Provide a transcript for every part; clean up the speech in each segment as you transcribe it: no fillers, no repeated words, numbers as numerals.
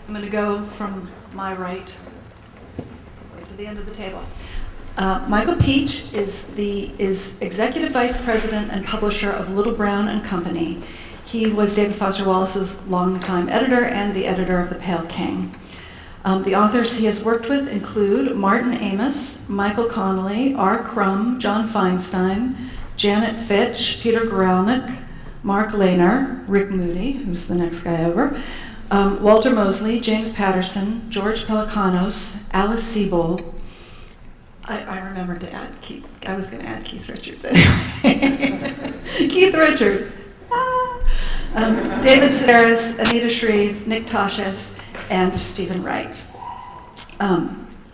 I'm going to go from my right to the end of the table. Michael Pietsch is Executive Vice President and Publisher of Little Brown and Company. He was David Foster Wallace's longtime editor and the editor of The Pale King. The authors he has worked with include Martin Amis, Michael Connolly, R. Crum, John Feinstein, Janet Fitch, Peter Guralnick, Mark Lehner, Rick Moody, who's the next guy over, Walter Mosley, James Patterson, George Pelicanos, Alice Sebold. I remembered to add Keith. I was going to add Keith Richards anyway. Keith Richards. David Sedaris, Anita Shreve, Nick Tosches, and Stephen Wright.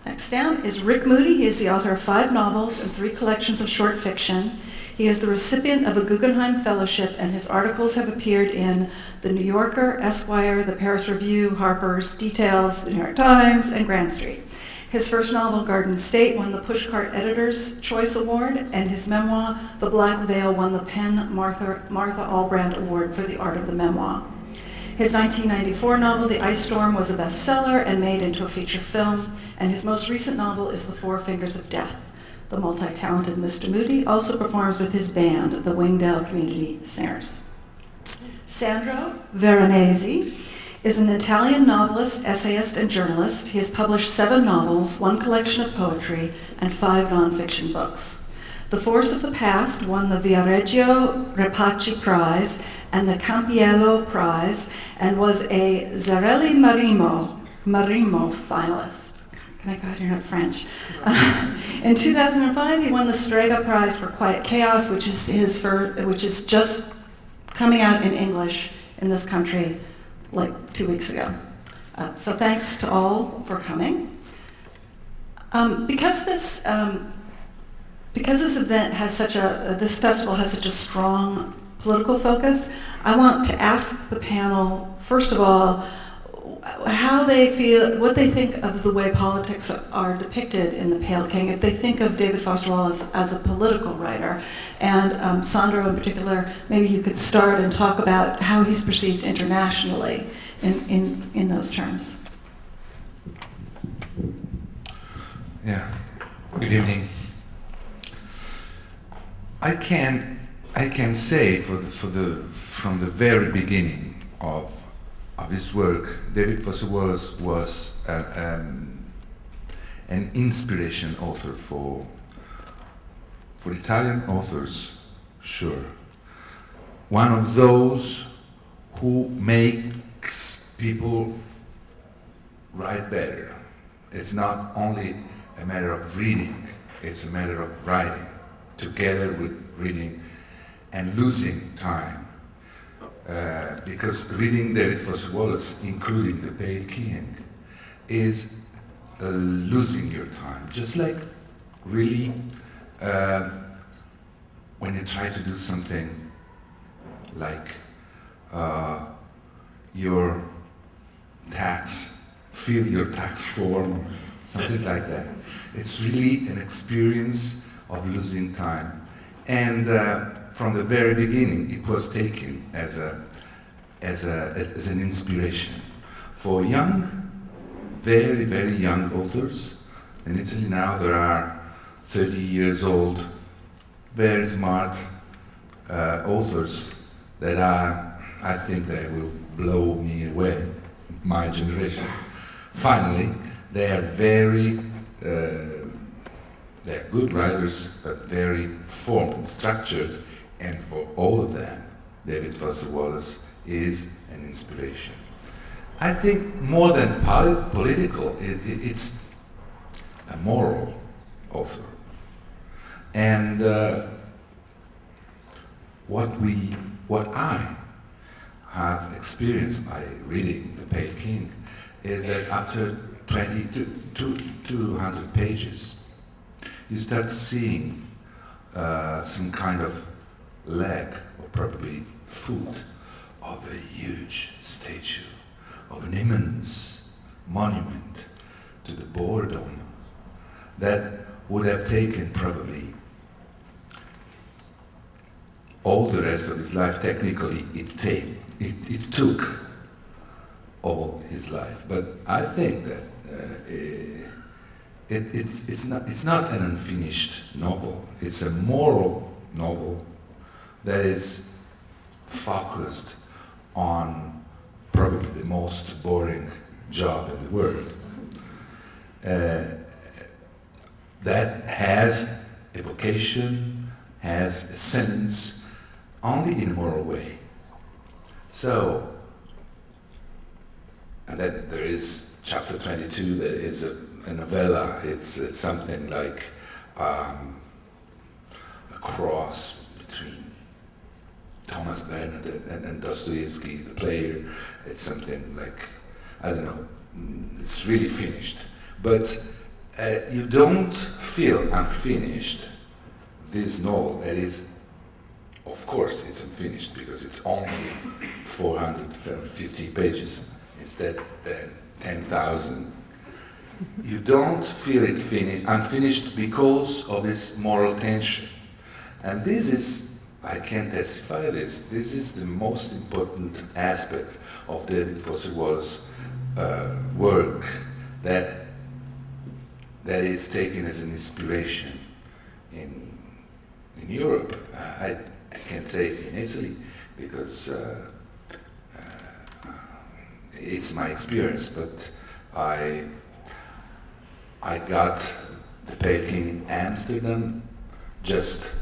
Next down is Rick Moody. He is the author of 5 novels and 3 collections of short fiction. He is the recipient of a Guggenheim Fellowship, and his articles have appeared in The New Yorker, Esquire, The Paris Review, Harper's, Details, The New York Times, and Grand Street. His first novel, Garden State, won the Pushcart Editor's Choice Award, and his memoir, The Black Veil, won the PEN Martha Albrand Award for the art of the memoir. His 1994 novel, The Ice Storm, was a bestseller and made into a feature film, and his most recent novel is The Four Fingers of Death. The multi-talented Mr. Moody also performs with his band, the Wingdale Community Singers. Sandro Veronesi is an Italian novelist, essayist, and journalist. He has published 7 novels, 1 collection of poetry, and 5 nonfiction books. The Force of the Past won the Viareggio Repacci Prize and the Campiello Prize, and was a Zarelli Marimo finalist. Thank God you're not French. In 2005, he won the Strega Prize for Quiet Chaos, which is just coming out in English in this country like 2 weeks ago. So thanks to all for coming. Because this event has this festival has such a strong political focus, I want to ask the panel, first of all, how they feel, what they think of the way politics are depicted in The Pale King, if they think of David Foster Wallace as a political writer. And Sandro in particular, maybe you could start and talk about how he's perceived internationally in those terms. Yeah, good evening. I can say from the very beginning of his work, David Foster Wallace was an inspiration author for Italian authors, sure. One of those who makes people write better. It's not only a matter of reading, it's a matter of writing, together with reading and losing time. Because reading David Foster Wallace, including The Pale King, is losing your time. Just like really when you try to do something like your tax, fill your tax form, something like that. It's really an experience of losing time. And from the very beginning, it was taken as an inspiration for young, very, very young authors. In Italy now there are 30 years old, very smart authors that I think they will blow me away, my generation. Finally, they are they're good writers, but very formed, structured, and for all of them, David Foster Wallace is an inspiration. I think more than political, it's a moral author. And what I have experienced by reading The Pale King is that after 200 pages, you start seeing some kind of leg, or probably foot, of a huge statue, of an immense monument to the boredom that would have taken probably all the rest of his life. Technically, it took all his life. But I think that it's not an unfinished novel. It's a moral novel that is focused on probably the most boring job in the world. That has a vocation, has a sense, only in a moral way. So, and then there is chapter 22 that is a novella. It's something like a cross between Thomas Bernard and Dostoevsky, the player. It's something like, I don't know, it's really finished. But you don't feel unfinished this novel. That is, of course, it's unfinished because it's only 450 pages instead than 10,000. You don't feel it unfinished because of this moral tension. And this is, I can testify this is the most important aspect of David Foster Wallace's work that is taken as an inspiration in Europe. I can't say it in Italy because it's my experience, but I got the Pale King in Amsterdam just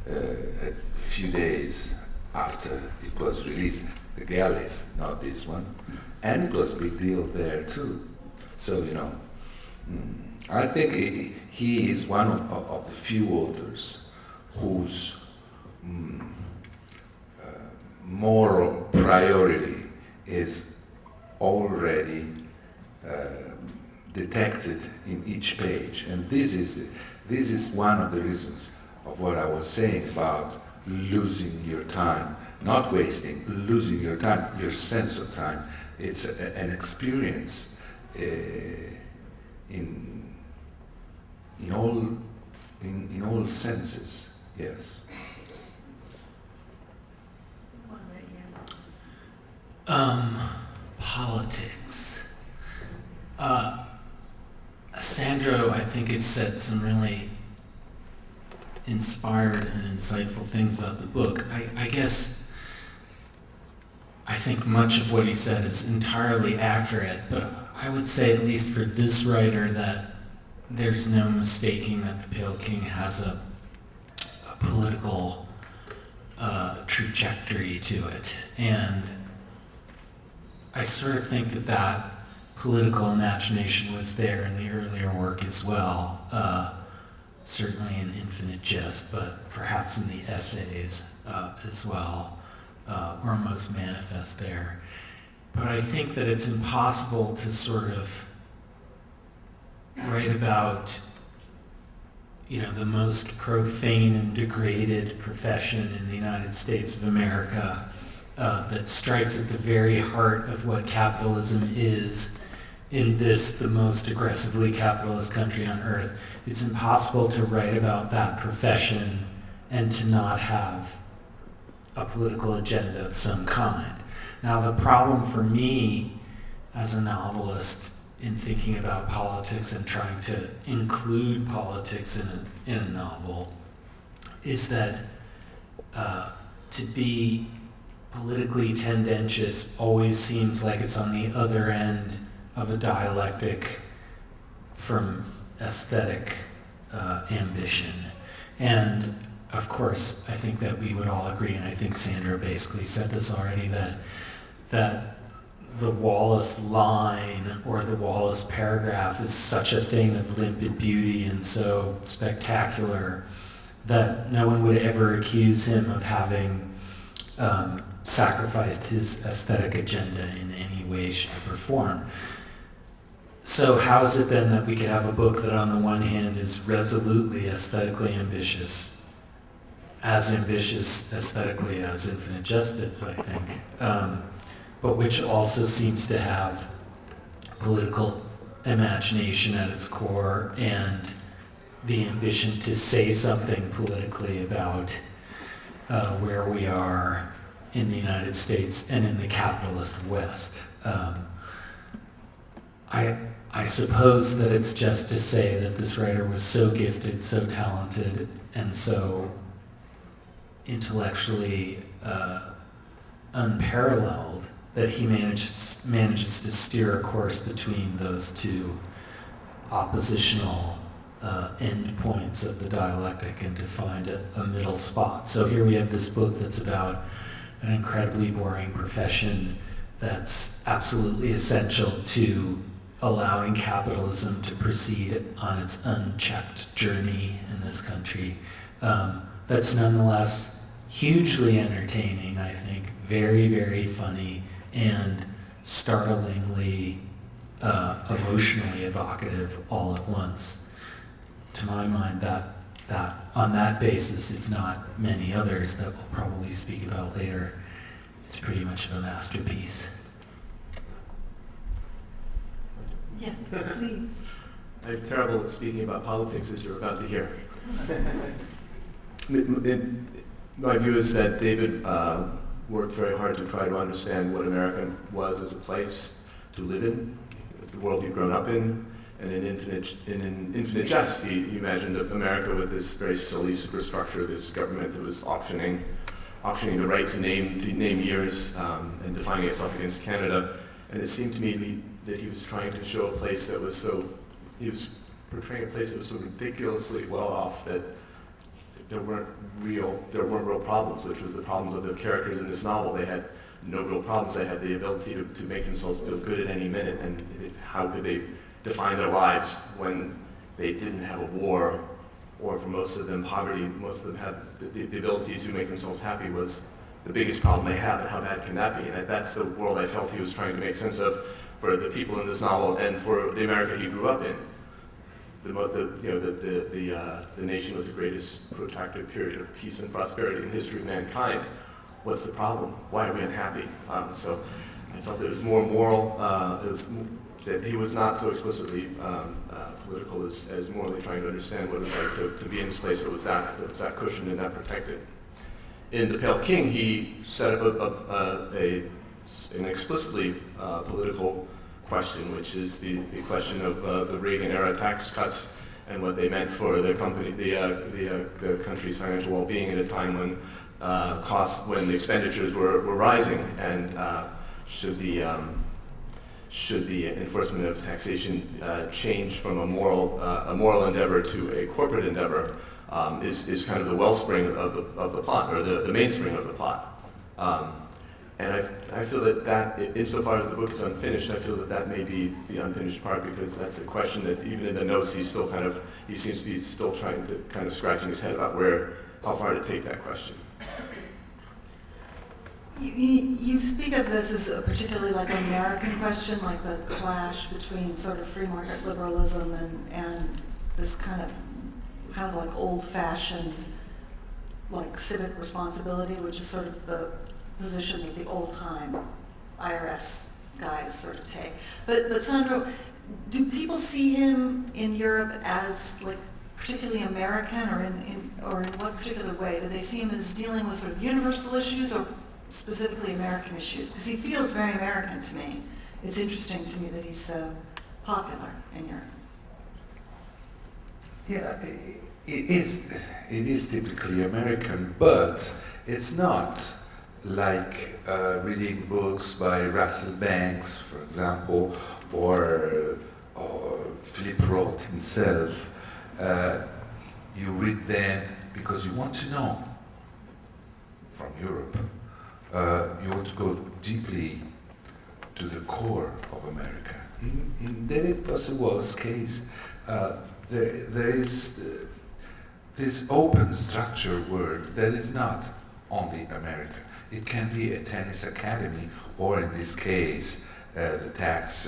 a few days after it was released, the galleys, not this one, and it was a big deal there too. So, you know, I think he is one of the few authors whose moral priority is already detected in each page, and this is one of the reasons of what I was saying about losing your time, not wasting, losing your time, your sense of time. It's an experience in all senses. Yes. Politics. Sandro, I think, has said some really inspired and insightful things about the book. I guess I think much of what he said is entirely accurate, but I would say, at least for this writer, that there's no mistaking that the Pale King has a political trajectory to it. And I sort of think that political imagination was there in the earlier work as well, certainly in Infinite Jest, but perhaps in the essays as well, or most manifest there. But I think that it's impossible to sort of write about, the most profane and degraded profession in the United States of America that strikes at the very heart of what capitalism is in this, the most aggressively capitalist country on earth. It's impossible to write about that profession and to not have a political agenda of some kind. Now, the problem for me as a novelist in thinking about politics and trying to include politics in a novel is that to be politically tendentious always seems like it's on the other end of a dialectic from aesthetic ambition. And of course, I think that we would all agree, and I think Sandro basically said this already, that the Wallace line or the Wallace paragraph is such a thing of limpid beauty and so spectacular that no one would ever accuse him of having sacrificed his aesthetic agenda in any way, shape, or form. So how is it then that we could have a book that on the one hand is resolutely aesthetically ambitious, as ambitious aesthetically as Infinite Jest is, I think, but which also seems to have political imagination at its core and the ambition to say something politically about where we are in the United States and in the capitalist West. I suppose that it's just to say that this writer was so gifted, so talented, and so intellectually unparalleled that he manages to steer a course between those two oppositional end points of the dialectic and to find a middle spot. So here we have this book that's about an incredibly boring profession that's absolutely essential to allowing capitalism to proceed on its unchecked journey in this country. That's nonetheless hugely entertaining, I think, very, very funny, and startlingly emotionally evocative all at once. To my mind, that on that basis, if not many others that we'll probably speak about later, it's pretty much of a masterpiece. Yes, please. I'm terrible at speaking about politics, as you're about to hear. My view is that David worked very hard to try to understand what America was as a place to live in, as the world he'd grown up in, and in an infinite jest, he imagined America with this very silly superstructure, this government that was auctioning the right to name years and defining itself against Canada. And it seemed to me that he was trying to show a place that was he was portraying a place that was so ridiculously well off that there weren't real problems, which was the problems of the characters in this novel. They had no real problems. They had the ability to make themselves feel good at any minute, and how could they define their lives when they didn't have a war, or for most of them poverty? Most of them had the ability to make themselves happy was the biggest problem they had, and how bad can that be? And that's the world I felt he was trying to make sense of for the people in this novel and for the America he grew up in. The nation with the greatest protracted period of peace and prosperity in the history of mankind. What's the problem? Why are we unhappy? So I felt that it was more moral, that he was not so explicitly political as morally trying to understand what it was like to be in this place that was that cushioned and that protected. In The Pale King, he set up an explicitly political question, which is the question of the Reagan-era tax cuts and what they meant for the country's financial well-being at a time when when the expenditures were rising, and should the enforcement of taxation change from a moral endeavor to a corporate endeavor is kind of the wellspring of the plot, or the mainspring of the plot. And I feel that insofar as the book is unfinished, I feel that may be the unfinished part, because that's a question that even in the notes he seems to be still trying to kind of scratching his head about how far to take that question. You speak of this as a particularly like American question, like the clash between sort of free market liberalism and this kind of like old-fashioned like civic responsibility, which is sort of the position that the old-time IRS guys sort of take. But Sandro, do people see him in Europe as like particularly American, or in what particular way? Do they see him as dealing with sort of universal issues or specifically American issues? Because he feels very American to me. It's interesting to me that he's so popular in Europe. Yeah, it is typically American, but it's not like reading books by Russell Banks, for example, or Philip Roth himself. You read them because you want to know from Europe. You want to go deeply to the core of America. In David Foster Wallace's case, there is this open structure word that is not only America. It can be a tennis academy, or in this case, the tax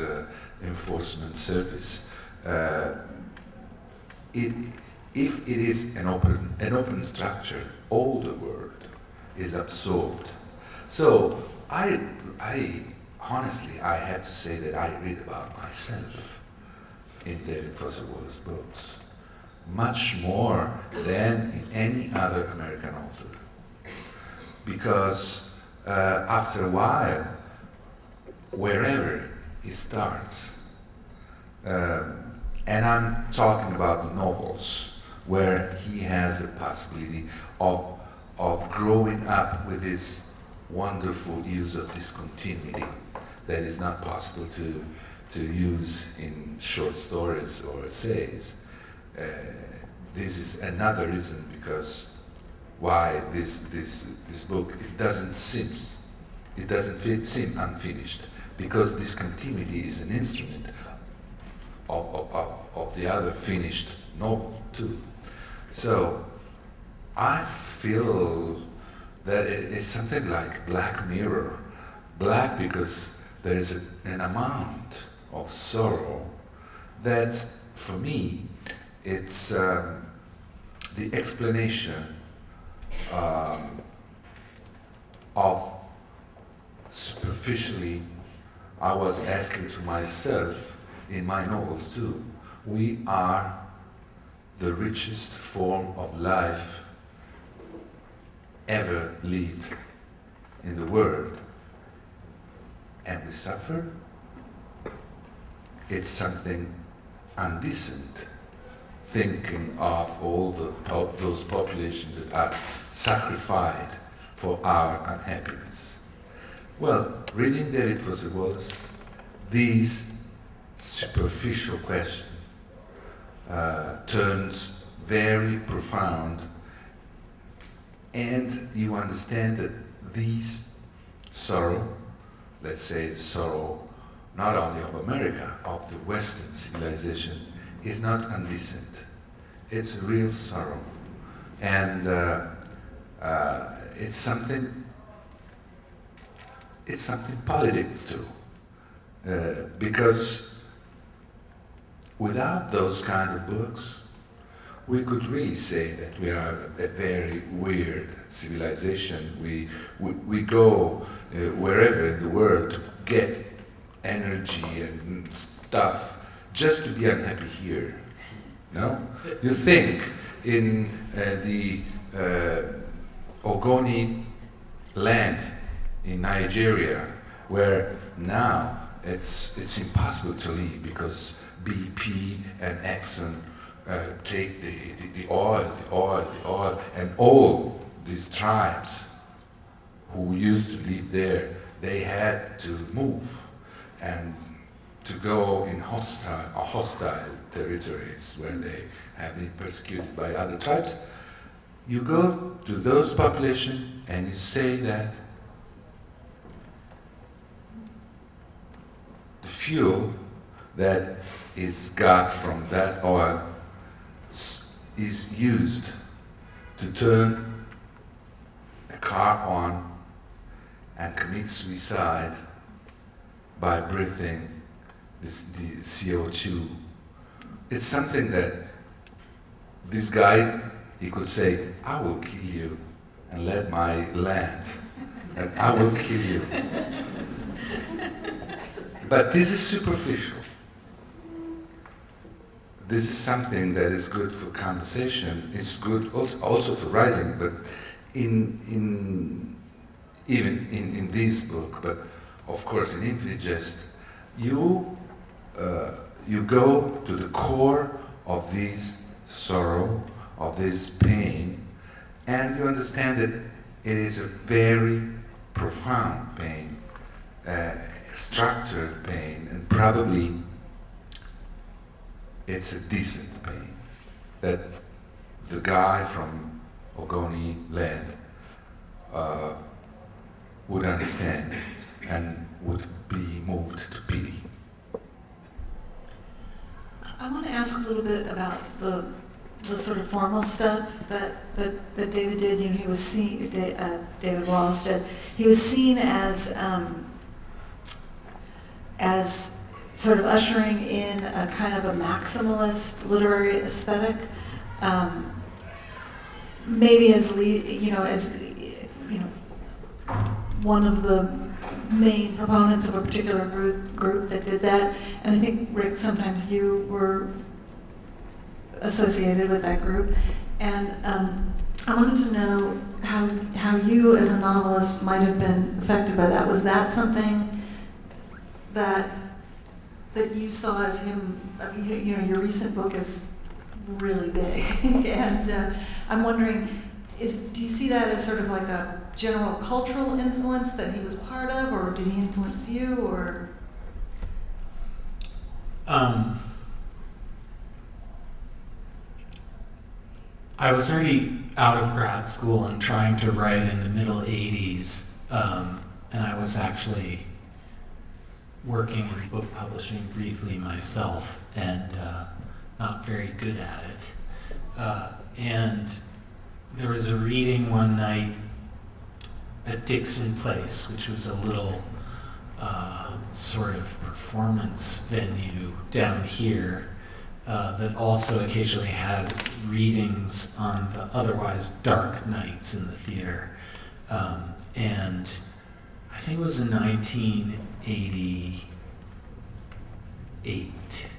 enforcement service. If it is an open structure, all the world is absorbed. So I honestly have to say that I read about myself in David Foster Wallace's books, much more than in any other American author. Because after a while, wherever he starts, And I'm talking about novels, where he has the possibility of growing up with this wonderful use of discontinuity that is not possible to use in short stories or essays. This is another reason because why this book, it doesn't seem unfinished, because discontinuity is an instrument of the other finished novel too. So I feel that it is something like Black Mirror. Black because there is an amount of sorrow that, for me, it's the explanation of superficially, I was asking to myself in my novels too, we are the richest form of life ever lived in the world, and we suffer. It's something undecent, thinking of all those populations that are sacrificed for our unhappiness. Well, reading David Foster Wallace, these superficial question turns very profound, and you understand that these sorrow, let's say the sorrow not only of America, of the Western civilization, is not undecent. It's real sorrow. And it's something politics too. Because without those kind of books, we could really say that we are a very weird civilization. We go wherever in the world to get energy and stuff just to be unhappy here. No? You think in the Ogoni land in Nigeria, where now it's impossible to live because BP and Exxon take the oil, and all these tribes who used to live there, they had to move and to go in hostile territories where they have been persecuted by other tribes. You go to those populations and you say that the fuel that is got from that oil is used to turn a car on and commit suicide by breathing the CO2. It's something that this guy, he could say, I will kill you and let my land, and I will kill you. But this is superficial. This is something that is good for conversation. It's good also for writing, but even in this book, but of course in Infinite Jest, you go to the core of this sorrow, of this pain, and you understand that it is a very profound pain, structured pain, and probably it's a decent pain that the guy from Ogoni land would understand and would be moved to pity. I want to ask a little bit about the sort of formal stuff that David did. You know, he was seen, David Wallace did. He was seen as sort of ushering in a kind of a maximalist literary aesthetic, maybe as one of the main proponents of a particular group that did that. And I think, Rick, sometimes you were associated with that group. And I wanted to know how you as a novelist might have been affected by that. Was that something that that you saw as him, you know, your recent book is really big, and I'm wondering, do you see that as sort of like a general cultural influence that he was part of, or did he influence you, or? I was already out of grad school and trying to write in the middle 80s, and I was actually working in book publishing briefly myself, and not very good at it. And there was a reading one night at Dixon Place, which was a little sort of performance venue down here that also occasionally had readings on the otherwise dark nights in the theater. And I think it was in 1988.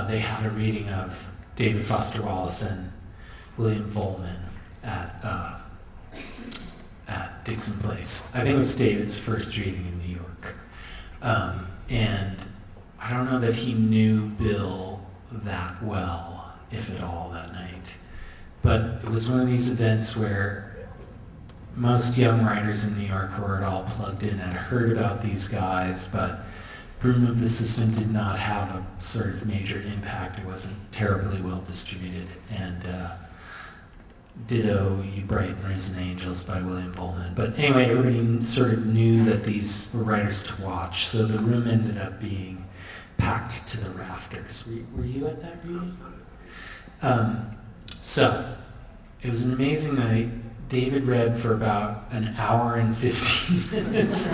They had a reading of David Foster Wallace and William Vollman at Dixon Place. I think it was David's first reading in New York. And I don't know that he knew Bill that well, if at all, that night. But it was one of these events where most young writers in New York who were at all plugged in had heard about these guys, but Broom of the System did not have a sort of major impact. It wasn't terribly well distributed. And ditto You Bright and Risen Angels by William Vollman. But anyway, everybody sort of knew that these were writers to watch, so the room ended up being packed to the rafters. Were you at that reading? So, it was an amazing night. David read for about an hour and 15 minutes.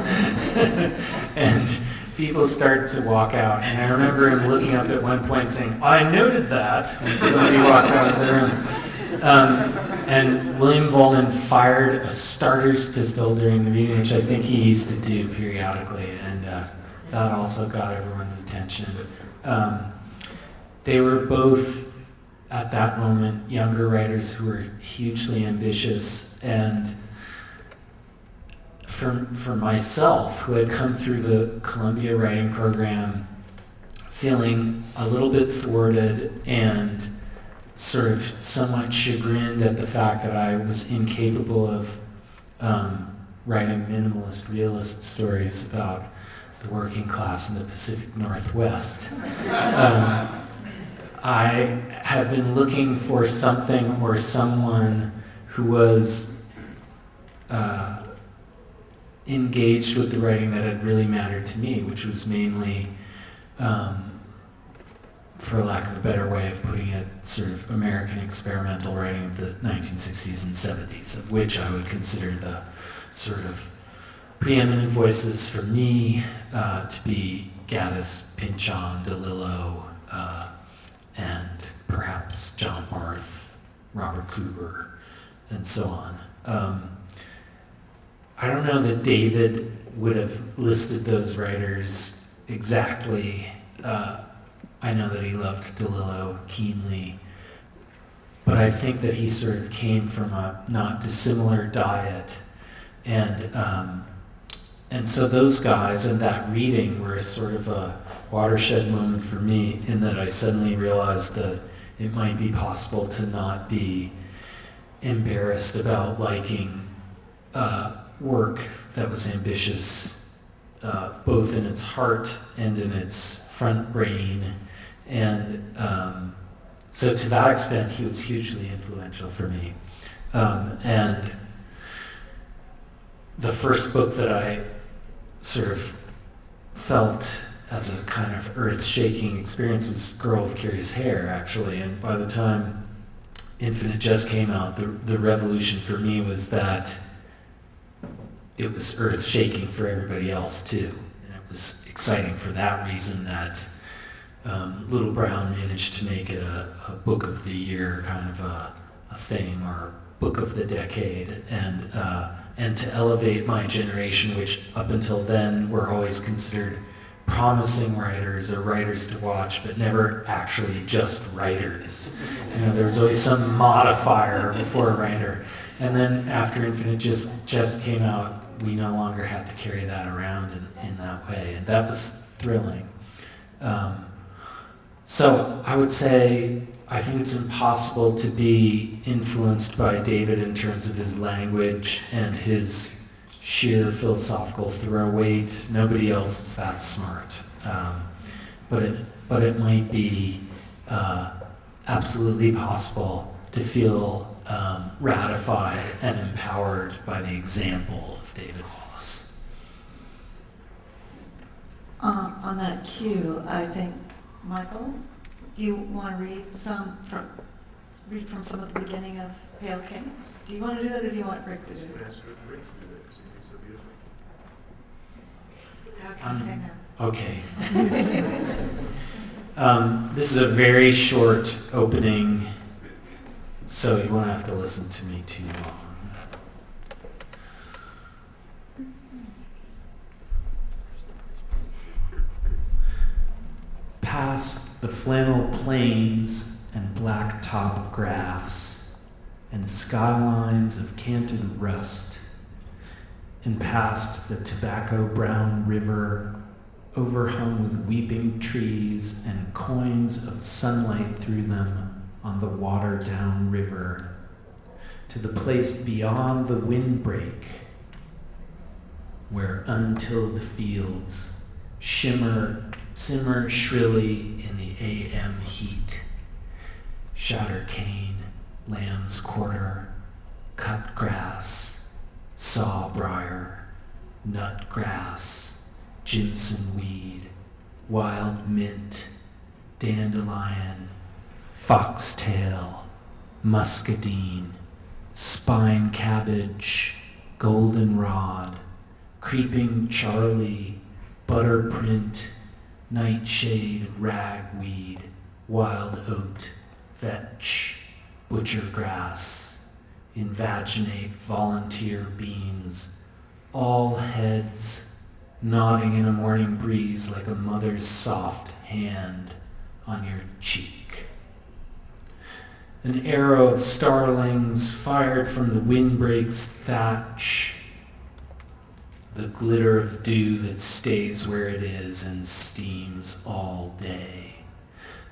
And people started to walk out. And I remember him looking up at one point saying, "I noted that," and somebody walked out of the room. And William Vollman fired a starter's pistol during the reading, which I think he used to do periodically, and that also got everyone's attention. They were both, at that moment, younger writers who were hugely ambitious, and for myself, who had come through the Columbia writing program feeling a little bit thwarted and sort of somewhat chagrined at the fact that I was incapable of writing minimalist realist stories about the working class in the Pacific Northwest. I had been looking for something or someone who was engaged with the writing that had really mattered to me, which was mainly, for lack of a better way of putting it, sort of American experimental writing of the 1960s and 70s, of which I would consider the sort of preeminent voices for me to be Gaddis, Pynchon, DeLillo, and perhaps John Barth, Robert Coover, and so on. I don't know that David would have listed those writers exactly. I know that he loved DeLillo keenly, but I think that he sort of came from a not dissimilar diet, and so those guys and that reading were sort of a watershed moment for me, in that I suddenly realized that it might be possible to not be embarrassed about liking work that was ambitious, both in its heart and in its front brain. And so to that extent, he was hugely influential for me. And the first book that I sort of felt as a kind of earth-shaking experience was Girl with Curious Hair, actually. And by the time Infinite Jest came out, the revolution for me was that it was earth-shaking for everybody else, too. And it was exciting for that reason that Little Brown managed to make it a book of the year kind of a thing, or book of the decade, and to elevate my generation, which up until then were always considered promising writers or writers to watch, but never actually just writers. You know, there was always some modifier before a writer. And then after Infinite Jest came out, we no longer had to carry that around in that way, and that was thrilling. So I would say I think it's impossible to be influenced by David in terms of his language and his sheer philosophical throw weight. Nobody else is that smart. But it might be absolutely possible to feel ratified and empowered by the example of David Wallace. On that cue, I think, Michael, do you want to read from some of the beginning of Pale King? Do you want to do that, or do you want Rick to do it? It's so beautiful. How can you say no? Okay. This is a very short opening, so you won't have to listen to me too long. Past the flannel plains and black-top graphs and skylines of canted rust, and past the tobacco-brown river overhung with weeping trees and coins of sunlight through them on the water-down river, to the place beyond the windbreak, where untilled fields simmer shrilly in the AM heat. Shatter cane, lamb's quarter, cut grass, sawbriar, nut grass, Jimson weed, wild mint, dandelion, foxtail, muscadine, spine cabbage, goldenrod, creeping Charlie, butterprint, nightshade, ragweed, wild oat, vetch, butcher grass, invaginate volunteer beans, all heads nodding in a morning breeze like a mother's soft hand on your cheek. An arrow of starlings fired from the windbreak's thatch, the glitter of dew that stays where it is and steams all day.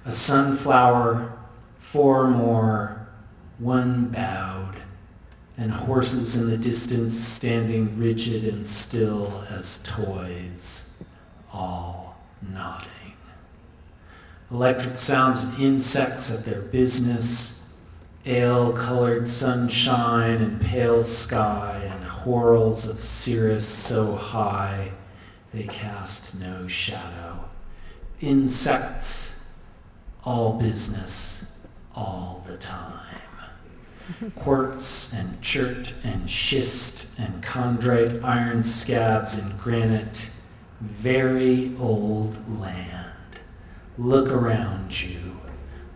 A sunflower, 4 more, 1 bowed, and horses in the distance standing rigid and still as toys, all nodding. Electric sounds of insects at their business, ale-colored sunshine and pale sky, and whorls of cirrus so high they cast no shadow. Insects, all business, all the time. Quartz and chert and schist and chondrite iron scabs and granite, very old land. Look around you,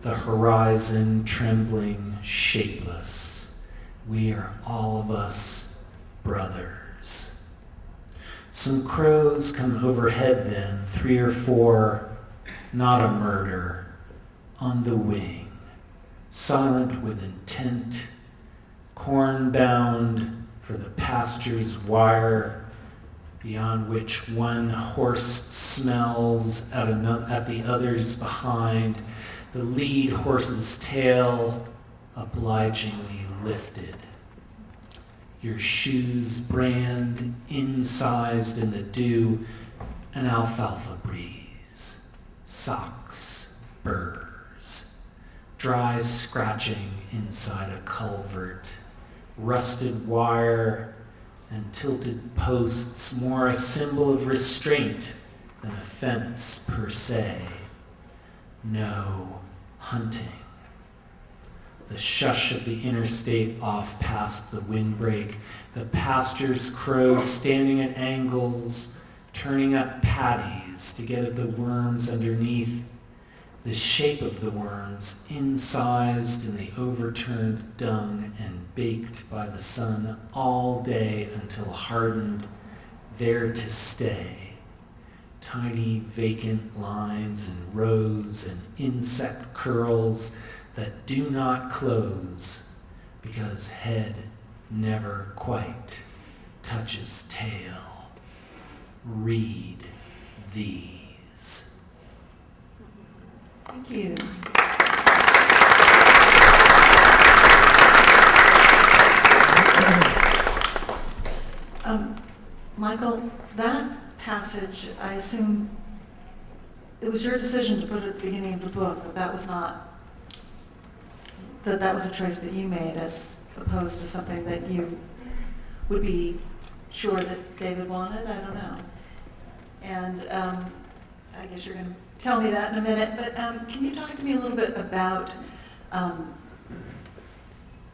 the horizon trembling, shapeless. We are all of us brothers. Some crows come overhead then, 3 or 4, not a murder, on the wing, silent with intent, corn-bound for the pasture's wire, beyond which one horse smells at the others behind, the lead horse's tail obligingly lifted. Your shoes brand incised in the dew, an alfalfa breeze, socks, burrs, dry scratching inside a culvert, rusted wire and tilted posts, more a symbol of restraint than a fence per se. No hunting. The shush of the interstate off past the windbreak, the pasture's crows standing at angles, turning up patties to get at the worms underneath, the shape of the worms incised in the overturned dung and baked by the sun all day until hardened, there to stay. Tiny vacant lines and rows and insect curls that do not close because head never quite touches tail. Read these. Thank you. Michael, that passage, I assume it was your decision to put it at the beginning of the book, that that was not, that was a choice that you made as opposed to something that you would be sure that David wanted? I don't know. And I guess you're going to tell me that in a minute, but can you talk to me a little bit about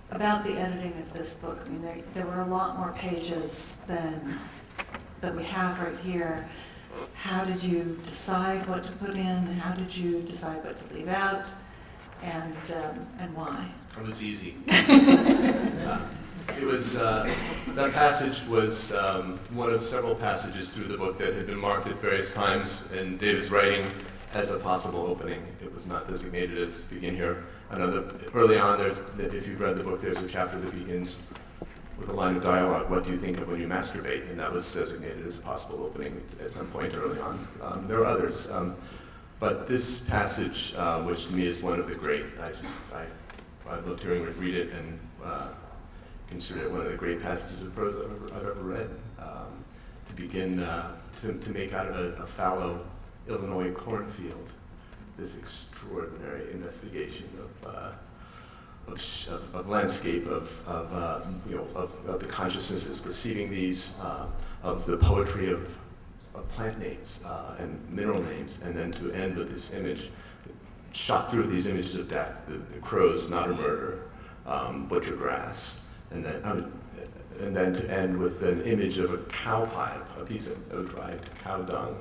the editing of this book? I mean, there were a lot more pages than we have right here. How did you decide what to put in? How did you decide what to leave out? And why? It was easy. It was, that passage was one of several passages through the book that had been marked at various times in David's writing as a possible opening. It was not designated as begin here. I know that early on, if you've read the book, there's a chapter that begins with a line of dialogue, what do you think of when you masturbate? And that was designated as a possible opening at some point early on. There are others. But this passage, which to me is one of the great, I loved hearing Rick read it and consider it one of the great passages of prose I've ever read. To begin to make out of a fallow Illinois cornfield this extraordinary investigation of landscape, of the consciousness that's preceding these, of the poetry of plant names and mineral names, and then to end with this image, shot through these images of death, the crows, not a murder, butcher grass, and then to end with an image of a cow pipe, a piece of dried cow dung,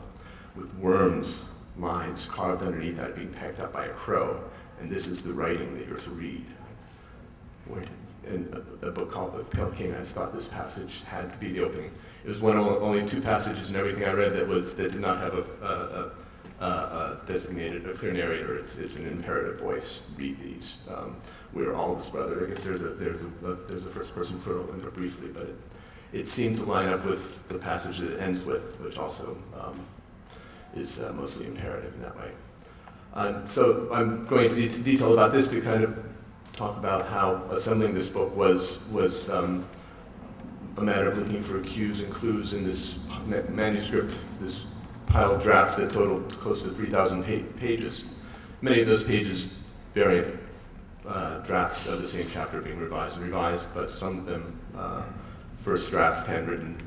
with worms, lines carved underneath that being pecked up by a crow, and this is the writing that you're to read. In a book called The Pale King, I just thought this passage had to be the opening. It was one of only two passages in everything I read that did not have a designated, a clear narrator. It's an imperative voice. Read these. We are all his brother. I guess there's a first person plural in there briefly, but it seemed to line up with the passage that it ends with, which also is mostly imperative in that way. So I'm going to detail about this to kind of talk about how assembling this book was a matter of looking for cues and clues in this manuscript, this pile of drafts that totaled close to 3,000 pages. Many of those pages variant drafts of the same chapter being revised and revised, but some of them first draft, handwritten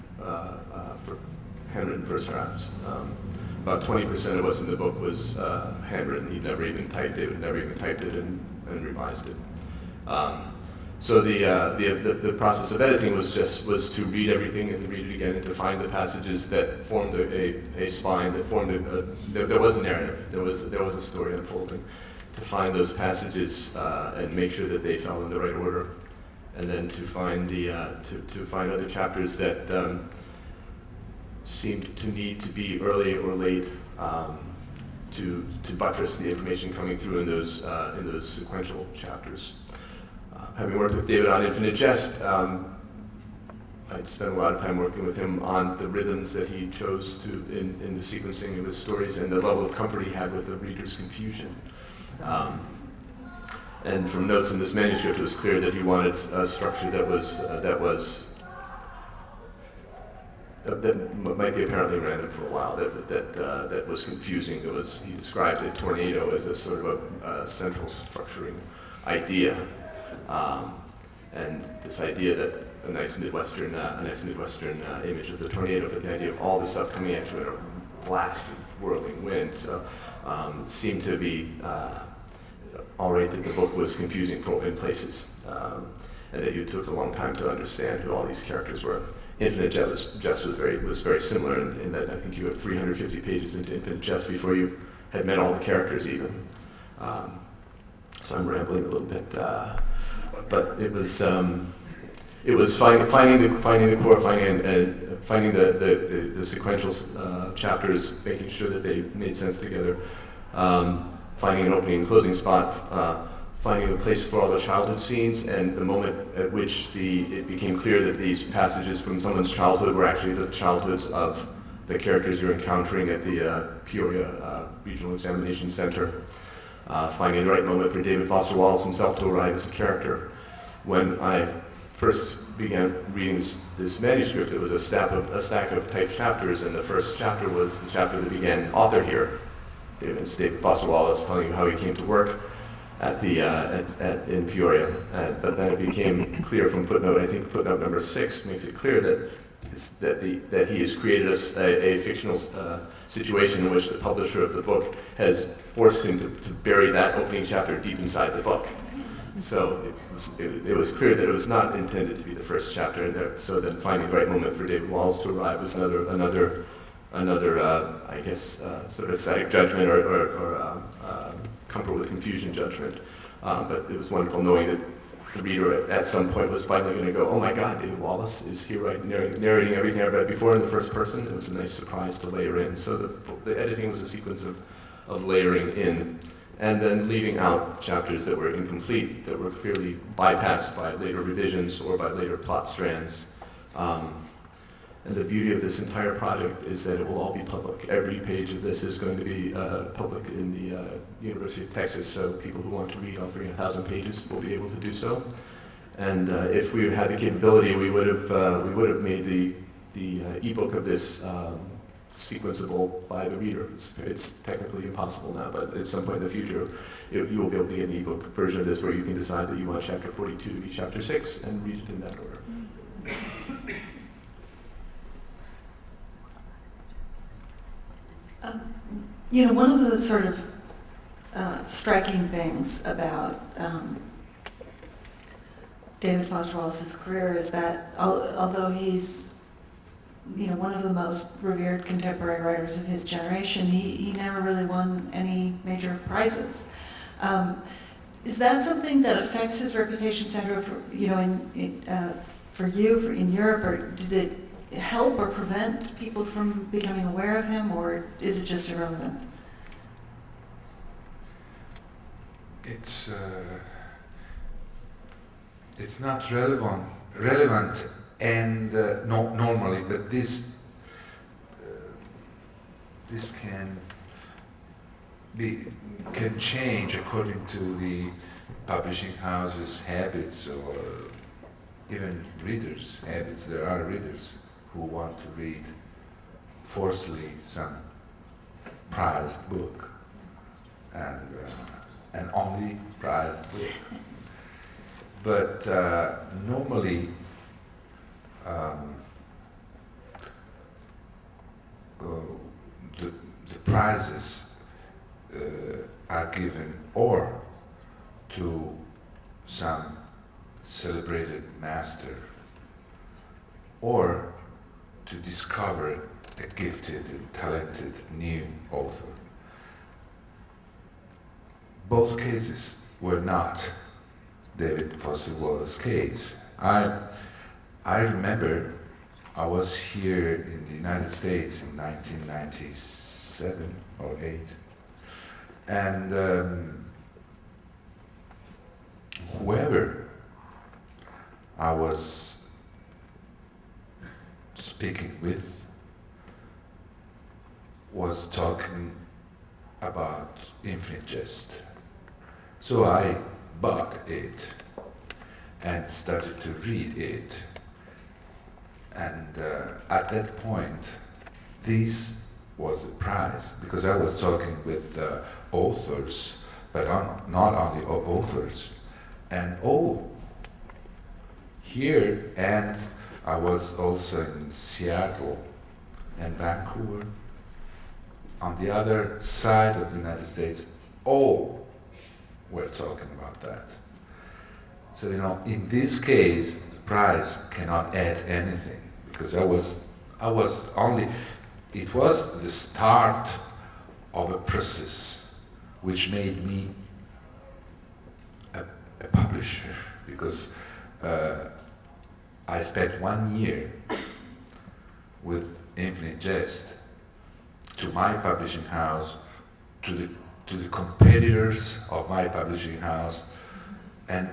first drafts. About 20% of what's in the book was handwritten. He'd never even typed it, never even typed it and revised it. So the process of editing was to read everything and to read it again and to find the passages that formed a spine, that formed there was a narrative, there was a story unfolding. To find those passages and make sure that they fell in the right order, and then to find to find other chapters that seemed to need to be early or late to buttress the information coming through in those sequential chapters. Having worked with David on Infinite Jest, I spent a lot of time working with him on the rhythms that he chose to in the sequencing of his stories and the level of comfort he had with the reader's confusion. And from notes in this manuscript, it was clear that he wanted a structure that might be apparently random for a while, that was confusing. He describes a tornado as a sort of a central structuring idea. And this idea that a nice Midwestern image of the tornado, but the idea of all the stuff coming at you in a blast of whirling wind. So seemed to be all right that the book was confusing in places, and that you took a long time to understand who all these characters were. Infinite Jest was very similar in that I think you had 350 pages into Infinite Jest before you had met all the characters even. So I'm rambling a little bit, but it was finding the core, finding the sequential chapters, making sure that they made sense together, finding an opening and closing spot, finding a place for all the childhood scenes, and the moment at which it became clear that these passages from someone's childhood were actually the childhoods of the characters you're encountering at the Peoria Regional Examination Center. finding the right moment for David Foster Wallace himself to arrive as a character. When I first began reading this manuscript, it was a stack of typed chapters, and the first chapter was the chapter that began "Author Here." David Foster Wallace telling you how he came to work in Peoria. But then it became clear from footnote, I think footnote number 6 makes it clear that he has created a fictional situation in which the publisher of the book has forced him to bury that opening chapter deep inside the book. So it was clear that it was not intended to be the first chapter, and so then finding the right moment for David Wallace to arrive was another I guess, sort of aesthetic judgment or comfort with confusion judgment. But it was wonderful knowing that the reader at some point was finally going to go, oh my God, David Wallace is here narrating everything I've read before in the first person. It was a nice surprise to layer in. So the editing was a sequence of layering in and then leaving out chapters that were incomplete, that were clearly bypassed by later revisions or by later plot strands. And the beauty of this entire project is that it will all be public. Every page of this is going to be public in the University of Texas, so people who want to read all 3,000 pages will be able to do so. And if we had the capability, we would have made the ebook of this sequenceable by the reader. It's technically impossible now, but at some point in the future, you will be able to get an ebook version of this where you can decide that you want chapter 42 to be chapter 6 and read it in that order. One of the sort of striking things about David Foster Wallace's career is that although he's one of the most revered contemporary writers of his generation, he never really won any major prizes. Is that something that affects his reputation, Sandro, in Europe, or did it help or prevent people from becoming aware of him, or is it just irrelevant? It's not relevant, and normally, but this can change according to the publishing house's habits or even readers' habits. There are readers who want to read forcefully some prized book, and an only prized book. But normally, the prizes are given or to some celebrated master, or to discover a gifted and talented new author. Both cases were not David Foster Wallace's case. I remember I was here in the United States in 1997 or 8, and whoever I was speaking with was talking about Infinite Jest. So I bought it and started to read it. And at that point, this was the prize, because I was talking with authors, but not only authors, and all here, and I was also in Seattle and Vancouver. On the other side of the United States, all were talking about that. So, in this case, the prize cannot add anything, because it was the start of a process which made me a publisher, because I spent 1 year with Infinite Jest, to my publishing house, to the competitors of my publishing house, and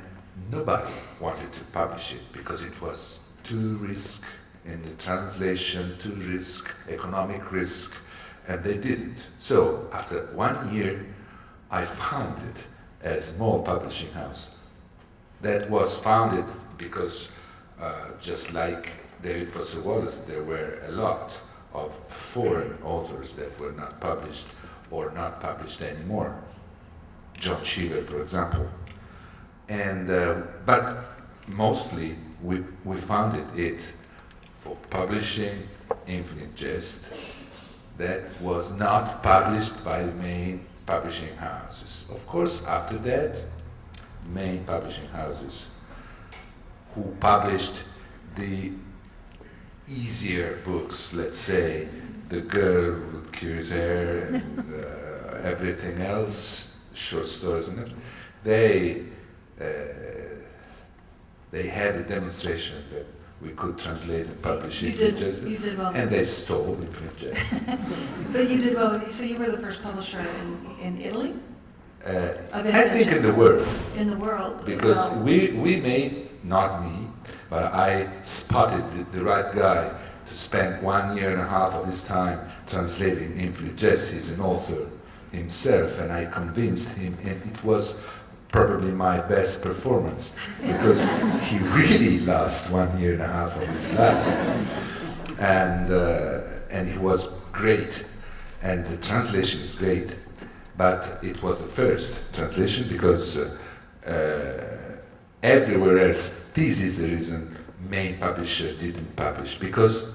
nobody wanted to publish it because it was too risk in the translation, too risk, economic risk, and they didn't. So after 1 year, I founded a small publishing house that was founded because just like David Foster Wallace, there were a lot of foreign authors that were not published or not published anymore. John Cheever, for example. And, but mostly we founded it for publishing Infinite Jest that was not published by the main publishing houses. Of course, after that, main publishing houses who published the easier books, let's say, The Girl with Curious Hair and everything else, short stories and everything, they had a demonstration that we could translate and publish Infinite Jest, you did well. and they stole Infinite Jest. But you did well. So you were the first publisher in Italy? I think in the world. In the world. Because well, we made, not me, but I spotted the right guy to spend 1.5 years of his time translating Infinite Jest. He's an author himself, and I convinced him, and it was probably my best performance, because he really lost 1.5 years of his life. And he was great, and the translation is great, but it was the first translation because everywhere else, this is the reason main publisher didn't publish, because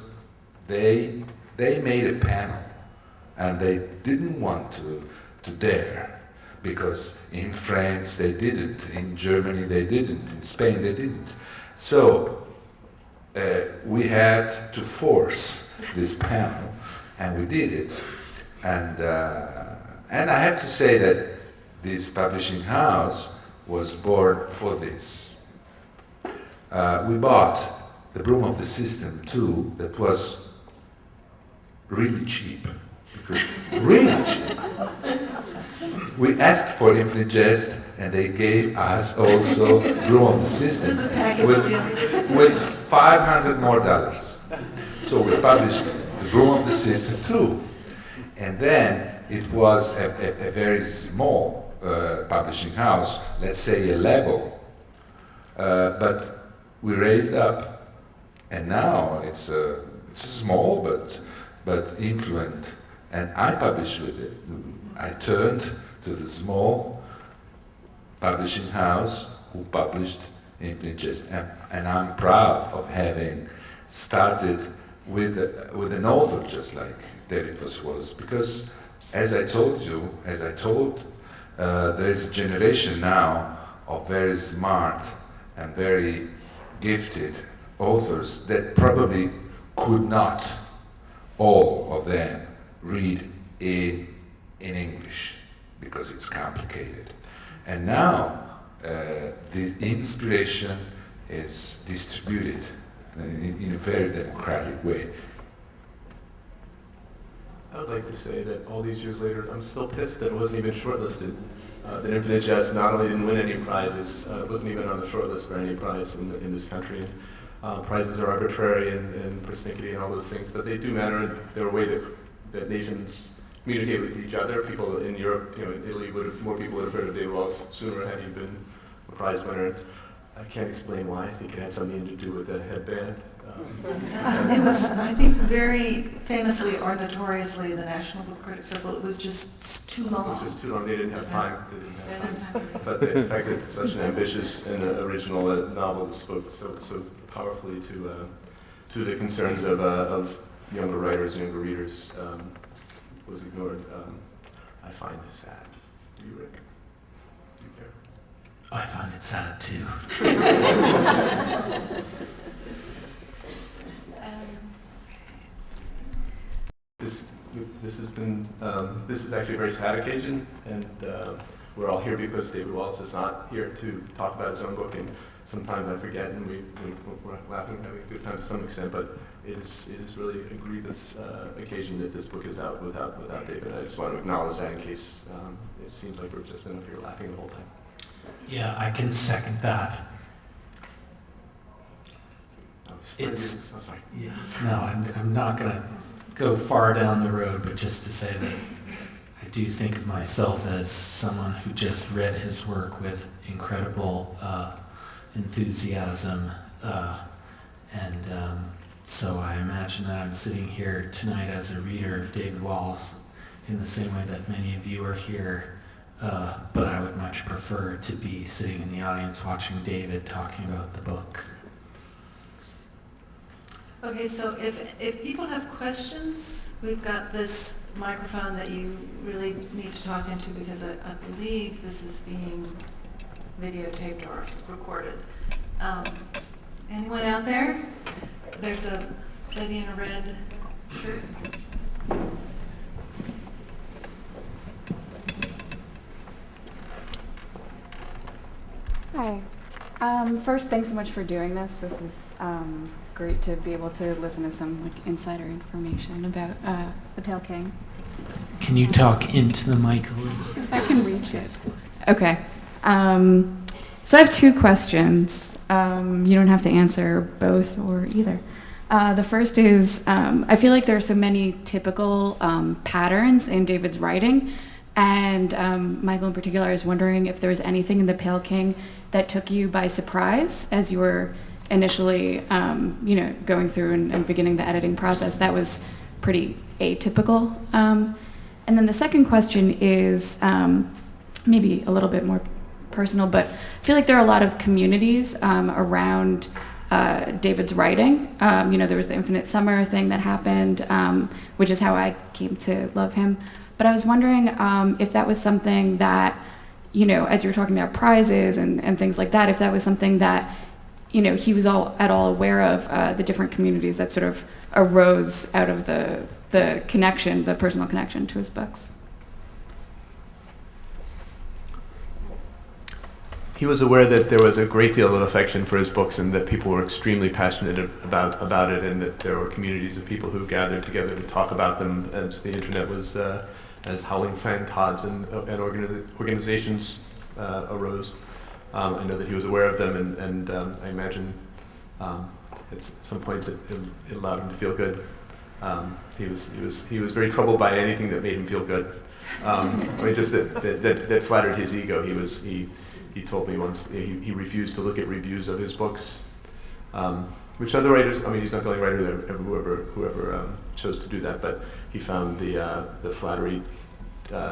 they made a panel and they didn't want to dare, because in France they didn't, in Germany they didn't, in Spain they didn't. So we had to force this panel, and we did it. And I have to say that this publishing house was born for this. We bought the Broom of the System too, that was really cheap, because really cheap. We asked for Infinite Jest, and they gave us also Broom of the System This is a package deal. with $500 more. So we published the Broom of the System too. And then it was a very small publishing house, let's say a label. But we raised up, and now it's small but influent. And I published with it. I turned to the small publishing house who published Infinite Jest, and I'm proud of having started with an author just like David Foster Wallace, because as I told, there's a generation now of very smart and very gifted authors that probably could not, all of them, read in English because it's complicated. And now the inspiration is distributed in a very democratic way. I would like to say that all these years later, I'm still pissed that it wasn't even shortlisted. That Infinite Jest not only didn't win any prizes, it wasn't even on the shortlist for any prize in this country. Prizes are arbitrary and persnickety and all those things, but they do matter. They're a way that nations communicate with each other. People in Europe, in Italy, more people would have heard of David Wallace sooner had he been a prize winner. I can't explain why. I think it had something to do with the headband. It was, I think, very famously or notoriously, the National Book Critics Circle, it was just too long. It was just too long. They didn't have time. They didn't have time. But the fact that it's such an ambitious and original novel that spoke so powerfully to the concerns of younger writers, younger readers, was ignored. I find this sad. Do you, Rick? Do you care? I find it sad too. This is actually a very sad occasion, and we're all here because David Wallace is not here to talk about his own book, and sometimes I forget, and we're laughing and having a good time to some extent, but it is really a grievous occasion that this book is out without David. I just want to acknowledge that in case it seems like we've just been up here laughing the whole time. Yeah, I can second that. No, I'm not going to go far down the road, but just to say that I do think of myself as someone who just read his work with incredible enthusiasm, and so I imagine that I'm sitting here tonight as a reader of David Wallace in the same way that many of you are here, but I would much prefer to be sitting in the audience watching David talking about the book. Okay, so if people have questions, we've got this microphone that you really need to talk into because I believe this is being videotaped or recorded. Anyone out there? There's a lady in a red shirt. Hi. First, thanks so much for doing this. This is great to be able to listen to some insider information about the Pale King. Can you talk into the mic a little bit? If I can reach it. Okay. So I have two questions. You don't have to answer both or either. The first is, I feel like there are so many typical patterns in David's writing, and Michael in particular, I was wondering if there was anything in The Pale King that took you by surprise as you were initially, going through and beginning the editing process that was pretty atypical. And then the second question is maybe a little bit more personal, but I feel like there are a lot of communities around David's writing. There was the Infinite Summer thing that happened, which is how I came to love him. But I was wondering if that was something that, as you were talking about prizes and things like that, if that was something that, he was at all aware of, the different communities that sort of arose out of the connection, the personal connection to his books. He was aware that there was a great deal of affection for his books and that people were extremely passionate about it, and that there were communities of people who gathered together to talk about them as the internet was, as howling fan pods and organizations arose. I know that he was aware of them, and I imagine at some points it allowed him to feel good. He was very troubled by anything that made him feel good. Just that flattered his ego. He told me once he refused to look at reviews of his books, which other writers, he's not the only writer there, whoever chose to do that, but he found the flattery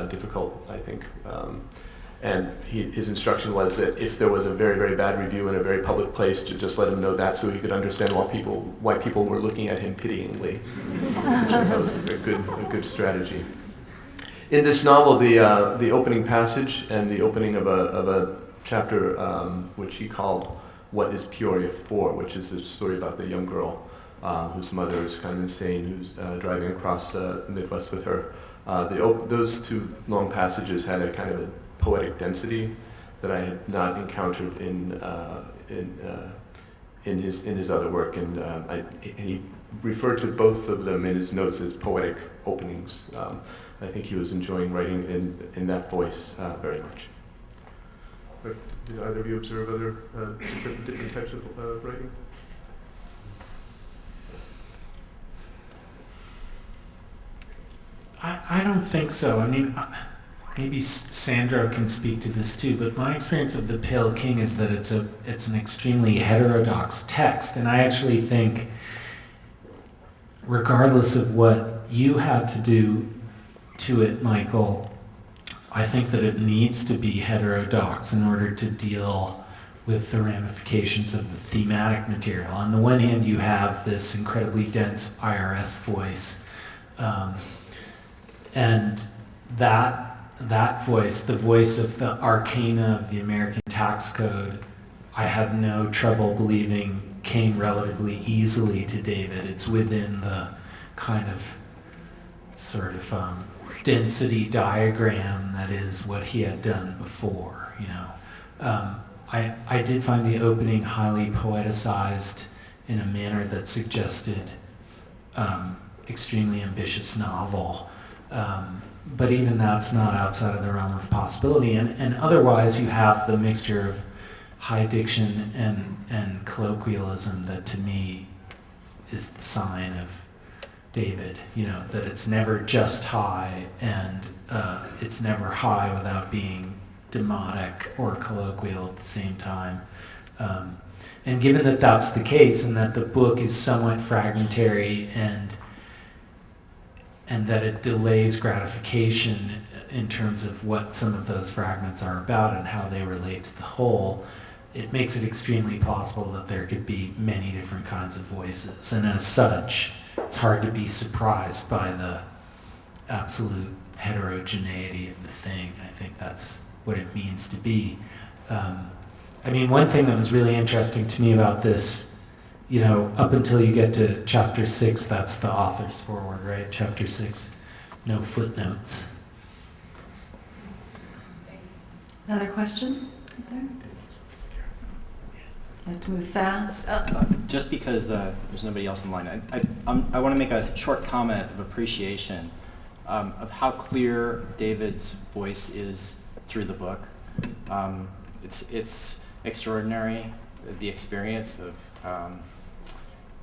difficult, I think. And his instruction was that if there was a very, very bad review in a very public place, to just let him know that so he could understand why people were looking at him pityingly. Which I thought was a good strategy. In this novel, the opening passage and the opening of a chapter, which he called "What Is Peoria For?", which is the story about the young girl whose mother is kind of insane, who's driving across the Midwest with her. Those two long passages had a kind of a poetic density that I had not encountered in his other work, and he referred to both of them in his notes as poetic openings. I think he was enjoying writing in that voice very much. Did either of you observe other different types of writing? I don't think so. Maybe Sandro can speak to this too, but my experience of The Pale King is that it's an extremely heterodox text, and I actually think, regardless of what you had to do to it, Michael, I think that it needs to be heterodox in order to deal with the ramifications of the thematic material. On the one hand, you have this incredibly dense IRS voice, and that voice, the voice of the arcana of the American tax code, I have no trouble believing came relatively easily to David. It's within the kind of sort of density diagram that is what he had done before, I did find the opening highly poeticized in a manner that suggested extremely ambitious novel. But even that's not outside of the realm of possibility. And otherwise, you have the mixture of high diction and colloquialism that, to me, is the sign of David, that it's never just high, and it's never high without being demotic or colloquial at the same time. And given that that's the case, and that the book is somewhat fragmentary, and that it delays gratification in terms of what some of those fragments are about and how they relate to the whole, it makes it extremely plausible that there could be many different kinds of voices. And as such, it's hard to be surprised by the absolute heterogeneity of the thing. I think that's what it means to be. One thing that was really interesting to me about this, up until you get to chapter 6, that's the author's foreword, right? Chapter 6, no footnotes. Another question? There? You have to move fast. Just because there's nobody else in line, I want to make a short comment of appreciation of how clear David's voice is through the book. It's extraordinary, the experience of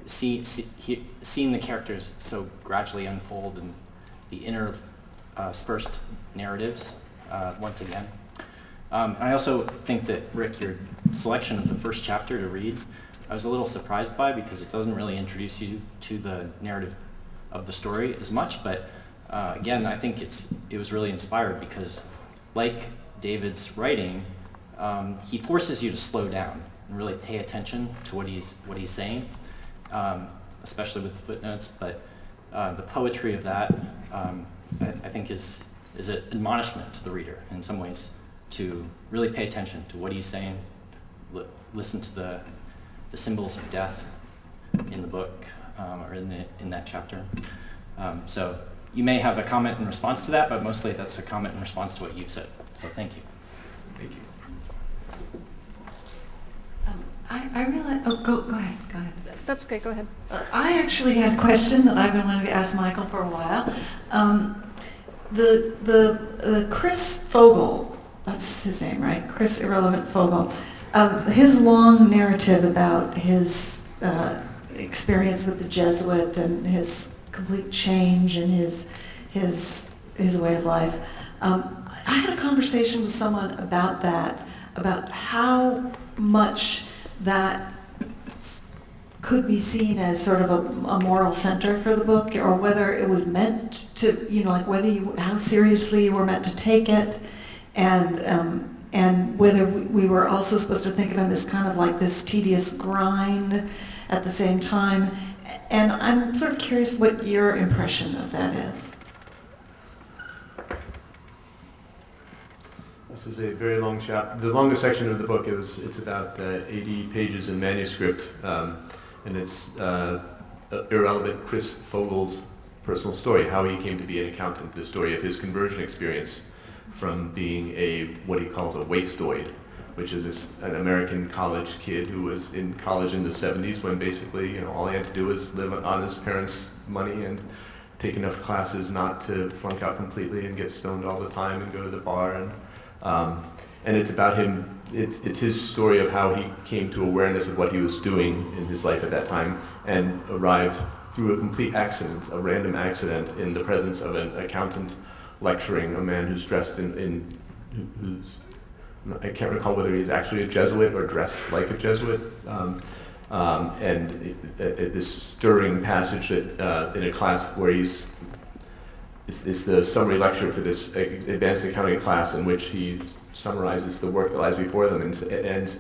seeing the characters so gradually unfold and the interspersed narratives once again. And I also think that, Rick, your selection of the first chapter to read, I was a little surprised by, because it doesn't really introduce you to the narrative of the story as much, but again, I think it was really inspired because, like David's writing, he forces you to slow down and really pay attention to what he's saying, especially with the footnotes, but the poetry of that, I think is an admonishment to the reader in some ways, to really pay attention to what he's saying, listen to the symbols of death in the book, or in that chapter. So you may have a comment in response to that, but mostly that's a comment in response to what you've said. So thank you. Thank you. I realize, go ahead. That's okay, go ahead. I actually had a question that I've been wanting to ask Michael for a while. The Chris Fogel, that's his name, right? Chris Irrelevant Fogel. His long narrative about his experience with the Jesuit and his complete change in his way of life. I had a conversation with someone about that, about how much that could be seen as sort of a moral center for the book, or whether it was meant to, how seriously you were meant to take it, and whether we were also supposed to think of him as kind of like this tedious grind at the same time. And I'm sort of curious what your impression of that is. This is a very long chapter. The longest section of the book, it's about 80 pages in manuscript, and it's irrelevant Chris Fogel's personal story, how he came to be an accountant, the story of his conversion experience from being what he calls a wastoid, which is an American college kid who was in college in the 70s when basically all he had to do was live on his parents' money and take enough classes not to flunk out completely and get stoned all the time and go to the bar. And it's about him, it's his story of how he came to awareness of what he was doing in his life at that time and arrived through a complete accident, a random accident, in the presence of an accountant lecturing a man who's dressed who's, I can't recall whether he's actually a Jesuit or dressed like a Jesuit. This stirring passage that in a class where it's the summary lecture for this advanced accounting class, in which he summarizes the work that lies before them and ends,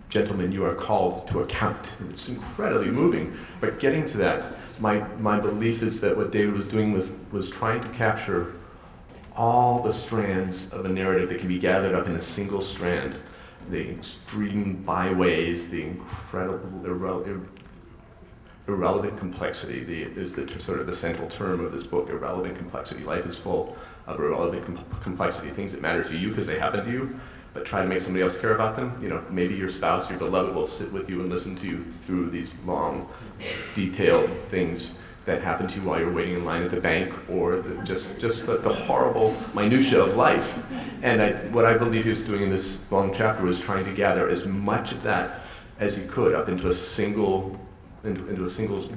"Gentlemen, you are called to account." And it's incredibly moving. But getting to that, my belief is that what David was doing was trying to capture all the strands of a narrative that can be gathered up in a single strand. The extreme byways, the incredible irrelevant complexity is sort of the central term of this book, irrelevant complexity. Life is full of irrelevant complexity, things that matter to you because they happen to you, but try to make somebody else care about them. Maybe your spouse, your beloved, will sit with you and listen to you through these long, detailed things that happen to you while you're waiting in line at the bank, or just the horrible minutia of life. And what I believe he was doing in this long chapter was trying to gather as much of that as he could up into a single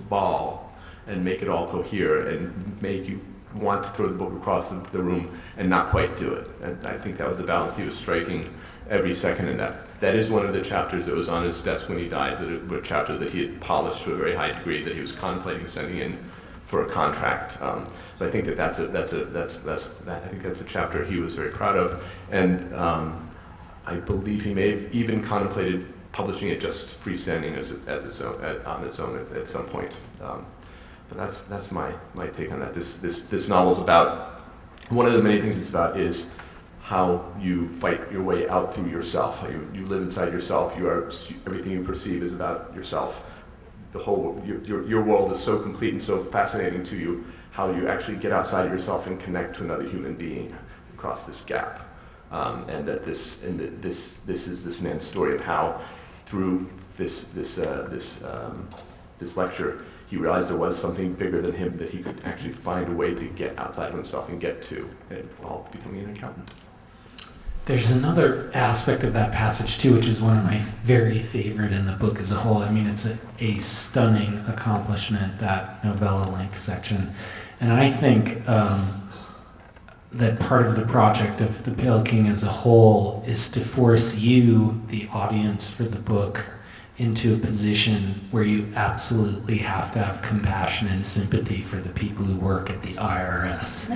ball, and make it all cohere and make you want to throw the book across the room and not quite do it. And I think that was the balance he was striking every second in that. That is one of the chapters that was on his desk when he died, that were chapters that he had polished to a very high degree, that he was contemplating sending in for a contract. So I think that's a chapter he was very proud of, and I believe he may have even contemplated publishing it just freestanding as its own, on its own at some point. But that's my take on that. This novel's about, one of the many things it's about is how you fight your way out through yourself. How you live inside yourself. Everything you perceive is about yourself. The whole, your world is so complete and so fascinating to you, how you actually get outside of yourself and connect to another human being across this gap. And that this is this man's story of how, through this lecture, he realized there was something bigger than him that he could actually find a way to get outside of himself and get to, while becoming an accountant. There's another aspect of that passage too, which is one of my very favorite in the book as a whole. I mean, it's a stunning accomplishment, that novella length section. And I think that part of the project of The Pale King as a whole is to force you, the audience for the book, into a position where you absolutely have to have compassion and sympathy for the people who work at the IRS.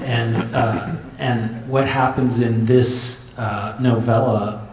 And what happens in this novella,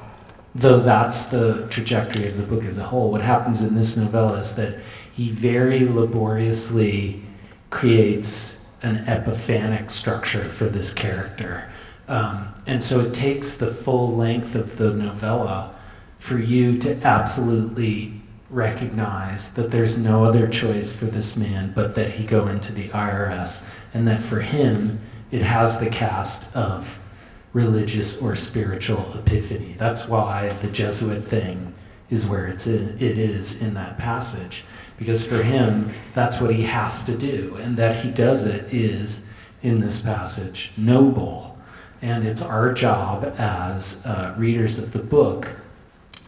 though that's the trajectory of the book as a whole, what happens in this novella is that he very laboriously creates an epiphanic structure for this character. And so it takes the full length of the novella for you to absolutely recognize that there's no other choice for this man but that he go into the IRS, and that for him it has the cast of religious or spiritual epiphany. That's why the Jesuit thing is where it is in that passage, because for him that's what he has to do, and that he does it is, in this passage, noble. And it's our job as readers of the book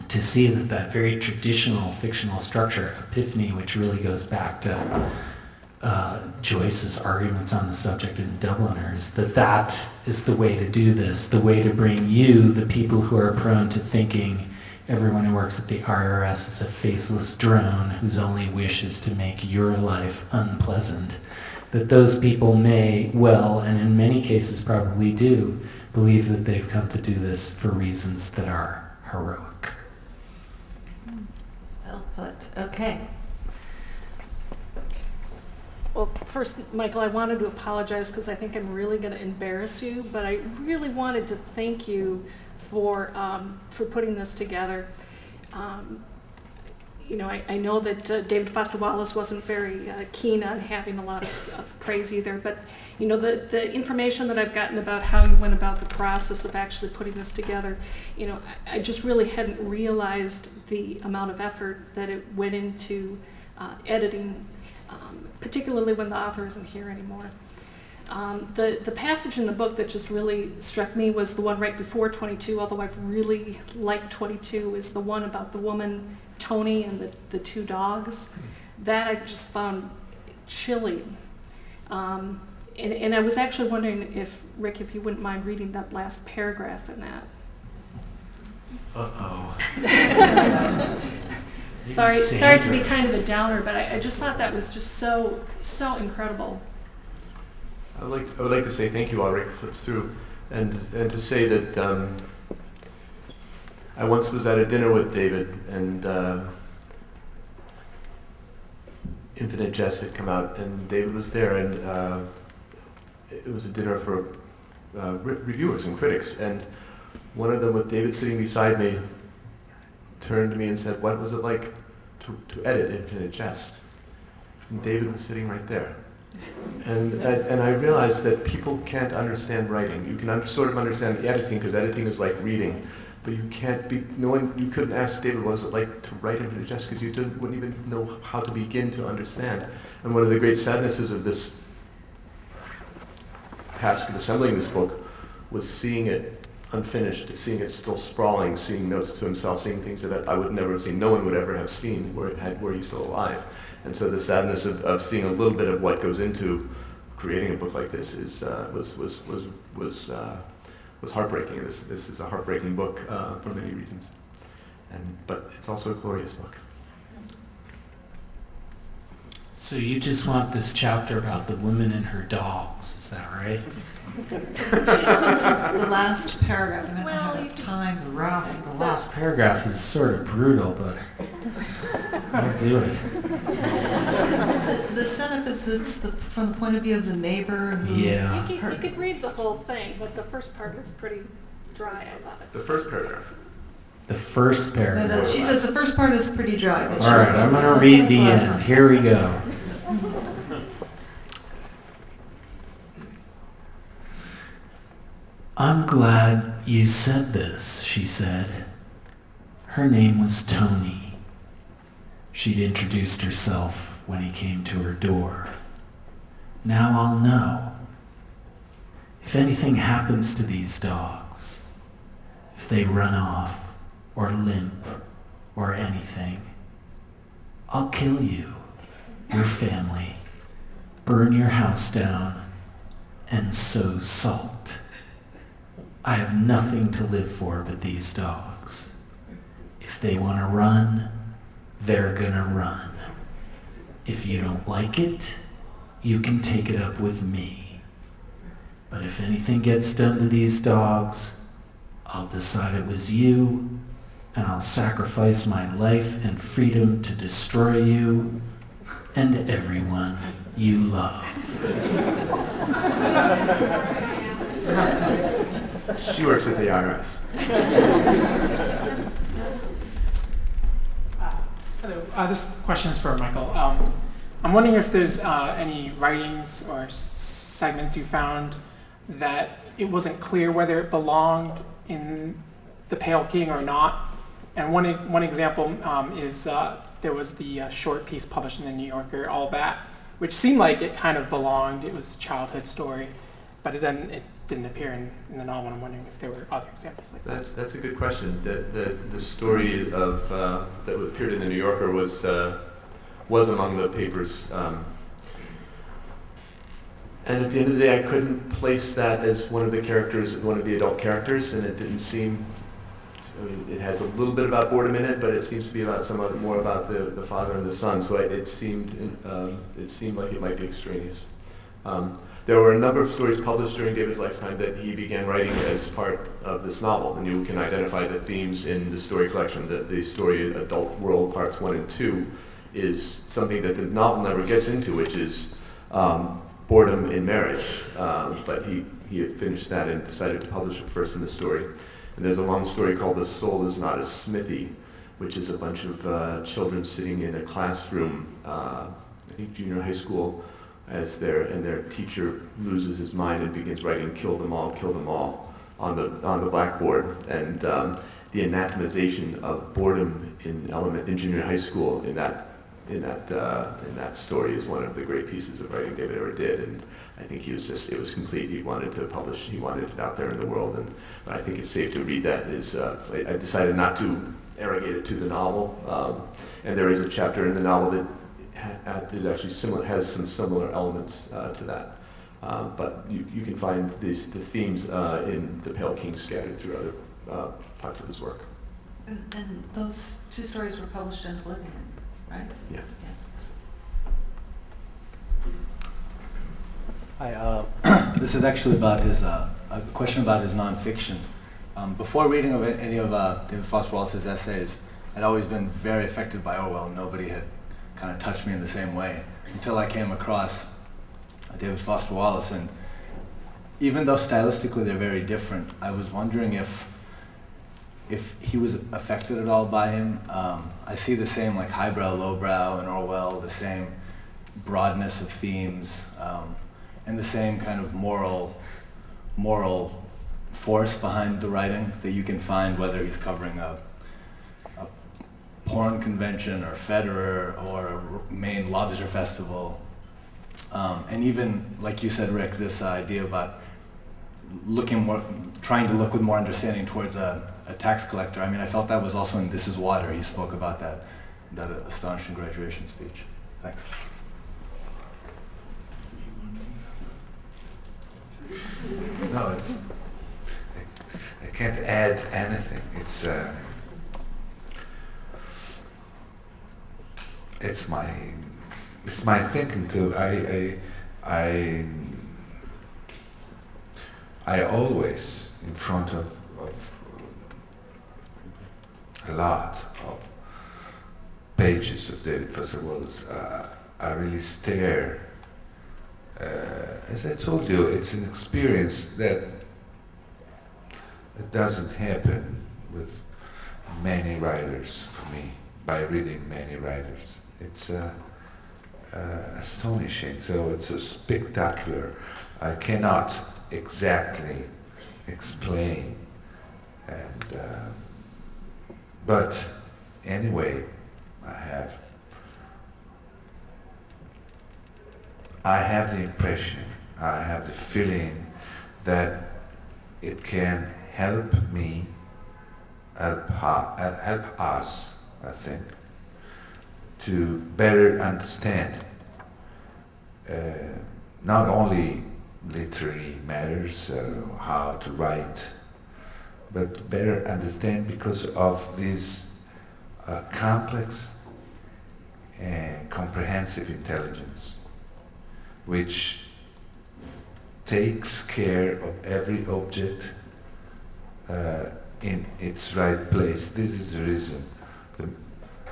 to see that very traditional fictional structure, epiphany, which really goes back to Joyce's arguments on the subject in Dubliners, that is the way to do this, the way to bring you, the people who are prone to thinking everyone who works at the IRS is a faceless drone whose only wish is to make your life unpleasant, that those people may well, and in many cases probably do, believe that they've come to do this for reasons that are heroic. Well put. Okay. Well, first, Michael, I wanted to apologize because I think I'm really going to embarrass you, but I really wanted to thank you for putting this together. You know, I know that David Foster Wallace wasn't very keen on having a lot of praise either, but you know, the information that I've gotten about how you went about the process of actually putting this together, you know, I just really hadn't realized the amount of effort that it went into editing, particularly when the author isn't here anymore. The passage in the book that just really struck me was the one right before 22, although I've really liked 22, is the one about the woman, Tony, and the two dogs. That I just found chilling. And I was actually wondering if, Rick, if you wouldn't mind reading that last paragraph in that. Uh-oh. Sorry to be kind of a downer, but I just thought that was just so incredible. I would like to say thank you, Rick, flips through, and to say that I once was at a dinner with David, and Infinite Jest had come out, and David was there, and it was a dinner for reviewers and critics, and one of them, with David sitting beside me, turned to me and said, "What was it like to edit Infinite Jest?" And David was sitting right there. And I realized that people can't understand writing. You can sort of understand editing, because editing is like reading, but you can't be, you couldn't ask David what was it like to write Infinite Jest, because you wouldn't even know how to begin to understand. And one of the great sadnesses of this task of assembling this book was seeing it unfinished, seeing it still sprawling, seeing notes to himself, seeing things that I would never have seen, no one would ever have seen were he still alive. And so the sadness of seeing a little bit of what goes into creating a book like this was heartbreaking. This is a heartbreaking book for many reasons, but it's also a glorious book. So you just want this chapter about the woman and her dogs, is that right? The last paragraph, and I don't have time. The last paragraph is sort of brutal, but I'll do it. The setup is from the point of view of the neighbor who Yeah. You could read the whole thing, but the first part is pretty dry, I thought. The first paragraph. The first No, paragraph. she says the first part is pretty dry. But All right, I'm going to read the end. Here we go. I'm glad you said this, she said. Her name was Tony. She'd introduced herself when he came to her door. Now I'll know. If anything happens to these dogs, if they run off or limp or anything, I'll kill you, your family, burn your house down, and sow salt. I have nothing to live for but these dogs. If they want to run, they're gonna run. If you don't like it, you can take it up with me. But if anything gets done to these dogs, I'll decide it was you, and I'll sacrifice my life and freedom to destroy you and everyone you love. She works at the IRS. Hello. This question is for Michael. I'm wondering if there's any writings or segments you found that it wasn't clear whether it belonged in The Pale King or not. And one example is there was the short piece published in the New Yorker, All That, which seemed like it kind of belonged. It was a childhood story, but it didn't appear in the novel. I'm wondering if there were other examples like that. That's a good question. The story of that appeared in the New Yorker was among the papers, and at the end of the day, I couldn't place that as one of the characters, one of the adult characters, and it didn't seem. I mean, it has a little bit about boredom in it, but it seems to be about more about the father and the son. So it seemed like it might be extraneous. There were a number of stories published during David's lifetime that he began writing as part of this novel, and you can identify the themes in the story collection. The story Adult World Parts 1 and 2 is something that the novel never gets into, which is boredom in marriage. But he had finished that and decided to publish it first in the story. And there's a long story called The Soul Is Not a Smithy, which is a bunch of children sitting in a classroom, I think junior high school, as their teacher loses his mind and begins writing "kill them all" on the blackboard, and the anatomization of boredom in junior high school in that story is one of the great pieces of writing David ever did, and I think it was complete. He wanted to publish, he wanted it out there in the world, and I think it's safe to read that. I decided not to arrogate it to the novel, and there is a chapter in the novel that is actually similar, has some similar elements to that. But you can find the themes in The Pale King scattered through other parts of his work. And those two stories were published in Oblivion, right? Yeah. Hi, this is actually about a question about his nonfiction. Before reading of any of David Foster Wallace's essays, I'd always been very affected by Orwell. Nobody had kind of touched me in the same way until I came across David Foster Wallace, and even though stylistically they're very different, I was wondering if he was affected at all by him. I see the same like highbrow, lowbrow in Orwell, the same broadness of themes, and the same kind of moral force behind the writing that you can find whether he's covering a porn convention or Federer or a Maine lobster festival. And even, like you said, Rick, this idea about looking trying to look with more understanding towards a tax collector. I mean, I felt that was also in This Is Water. He spoke about that astonishing graduation speech. Thanks. No, I can't add anything. It's my thinking too. I always, in front of a lot of pages of David Foster Wallace, I really stare. As I told you, it's an experience that it doesn't happen with many writers for me, by reading many writers. It's astonishing, so it's a spectacular. I cannot exactly explain, and but anyway, I have the impression, I have the feeling that it can help me, help us, I think, to better understand not only literary matters, how to write, but better understand because of this complex and comprehensive intelligence, which takes care of every object in its right place. This is the reason,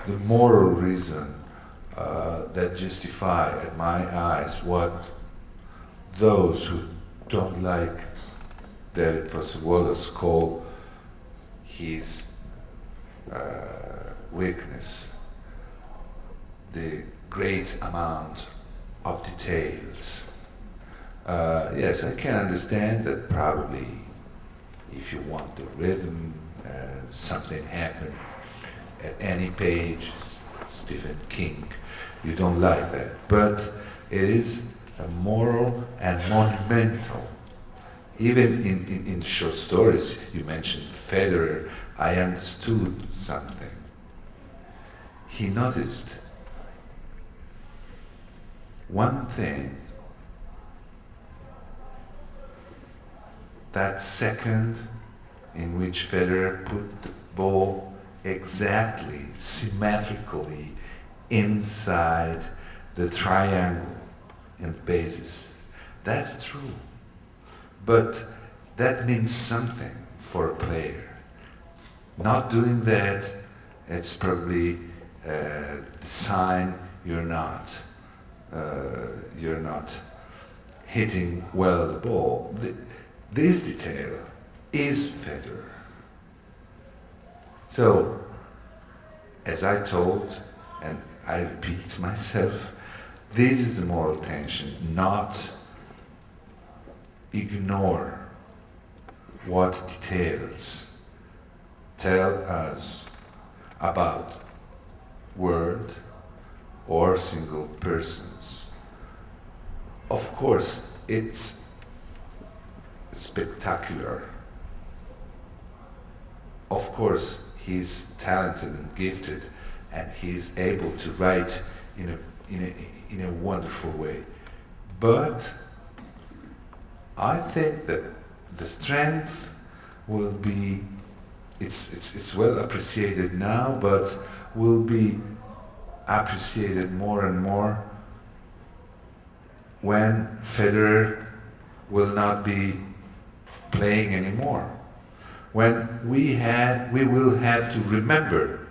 the moral reason that justify, in my eyes, what those who don't like David Foster Wallace call his weakness, the great amount of details. Yes, I can understand that probably if you want the rhythm, something happened at any page, Stephen King, you don't like that. But it is a moral and monumental. Even in short stories, you mentioned Federer, I understood something. He noticed one thing, that second in which Federer put the ball exactly, symmetrically inside the triangle and basis. That's true. But that means something for a player. Not doing that, it's probably the sign you're not hitting well the ball. This detail is Federer. So, as I told, and I repeat myself, this is the moral tension, not ignore what details tell us about word or single persons. Of course, it's spectacular. Of course, he's talented and gifted, and he's able to write in a wonderful way. But I think that the strength will be, it's well appreciated now, but will be appreciated more and more when Federer will not be playing anymore. When we will have to remember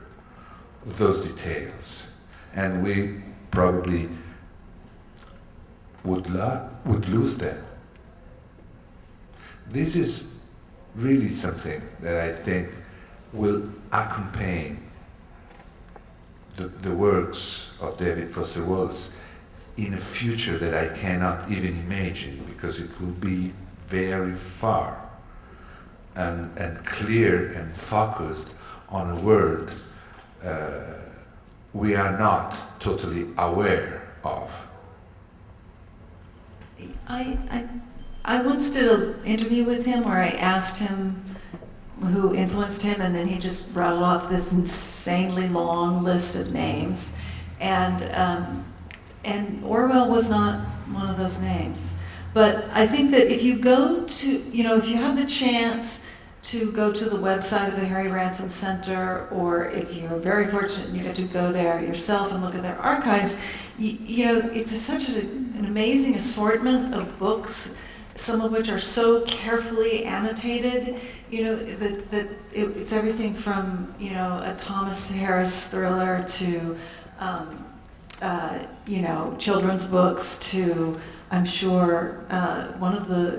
those details, and we probably would lose them. This is really something that I think will accompany the works of David Foster Wallace in a future that I cannot even imagine, because it will be very far and clear and focused on a world we are not totally aware of. I I once did an interview with him where I asked him who influenced him, and then he just rattled off this insanely long list of names. And Orwell was not one of those names. But I think that if you go to, if you have the chance to go to the website of the Harry Ransom Center, or if you're very fortunate and you get to go there yourself and look at their archives, it's such an amazing assortment of books, some of which are so carefully annotated, that it's everything from, a Thomas Harris thriller to, children's books to, I'm sure,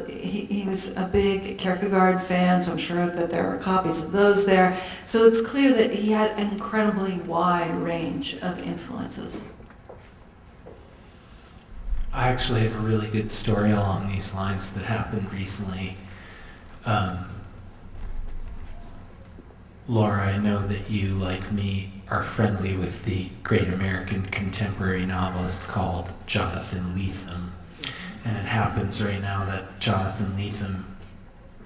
he was a big Kierkegaard fan, so I'm sure that there are copies of those there. So it's clear that he had an incredibly wide range of influences. I actually have a really good story along these lines that happened recently. Laura, I know that you, like me, are friendly with the great American contemporary novelist called Jonathan Lethem. And it happens right now that Jonathan Lethem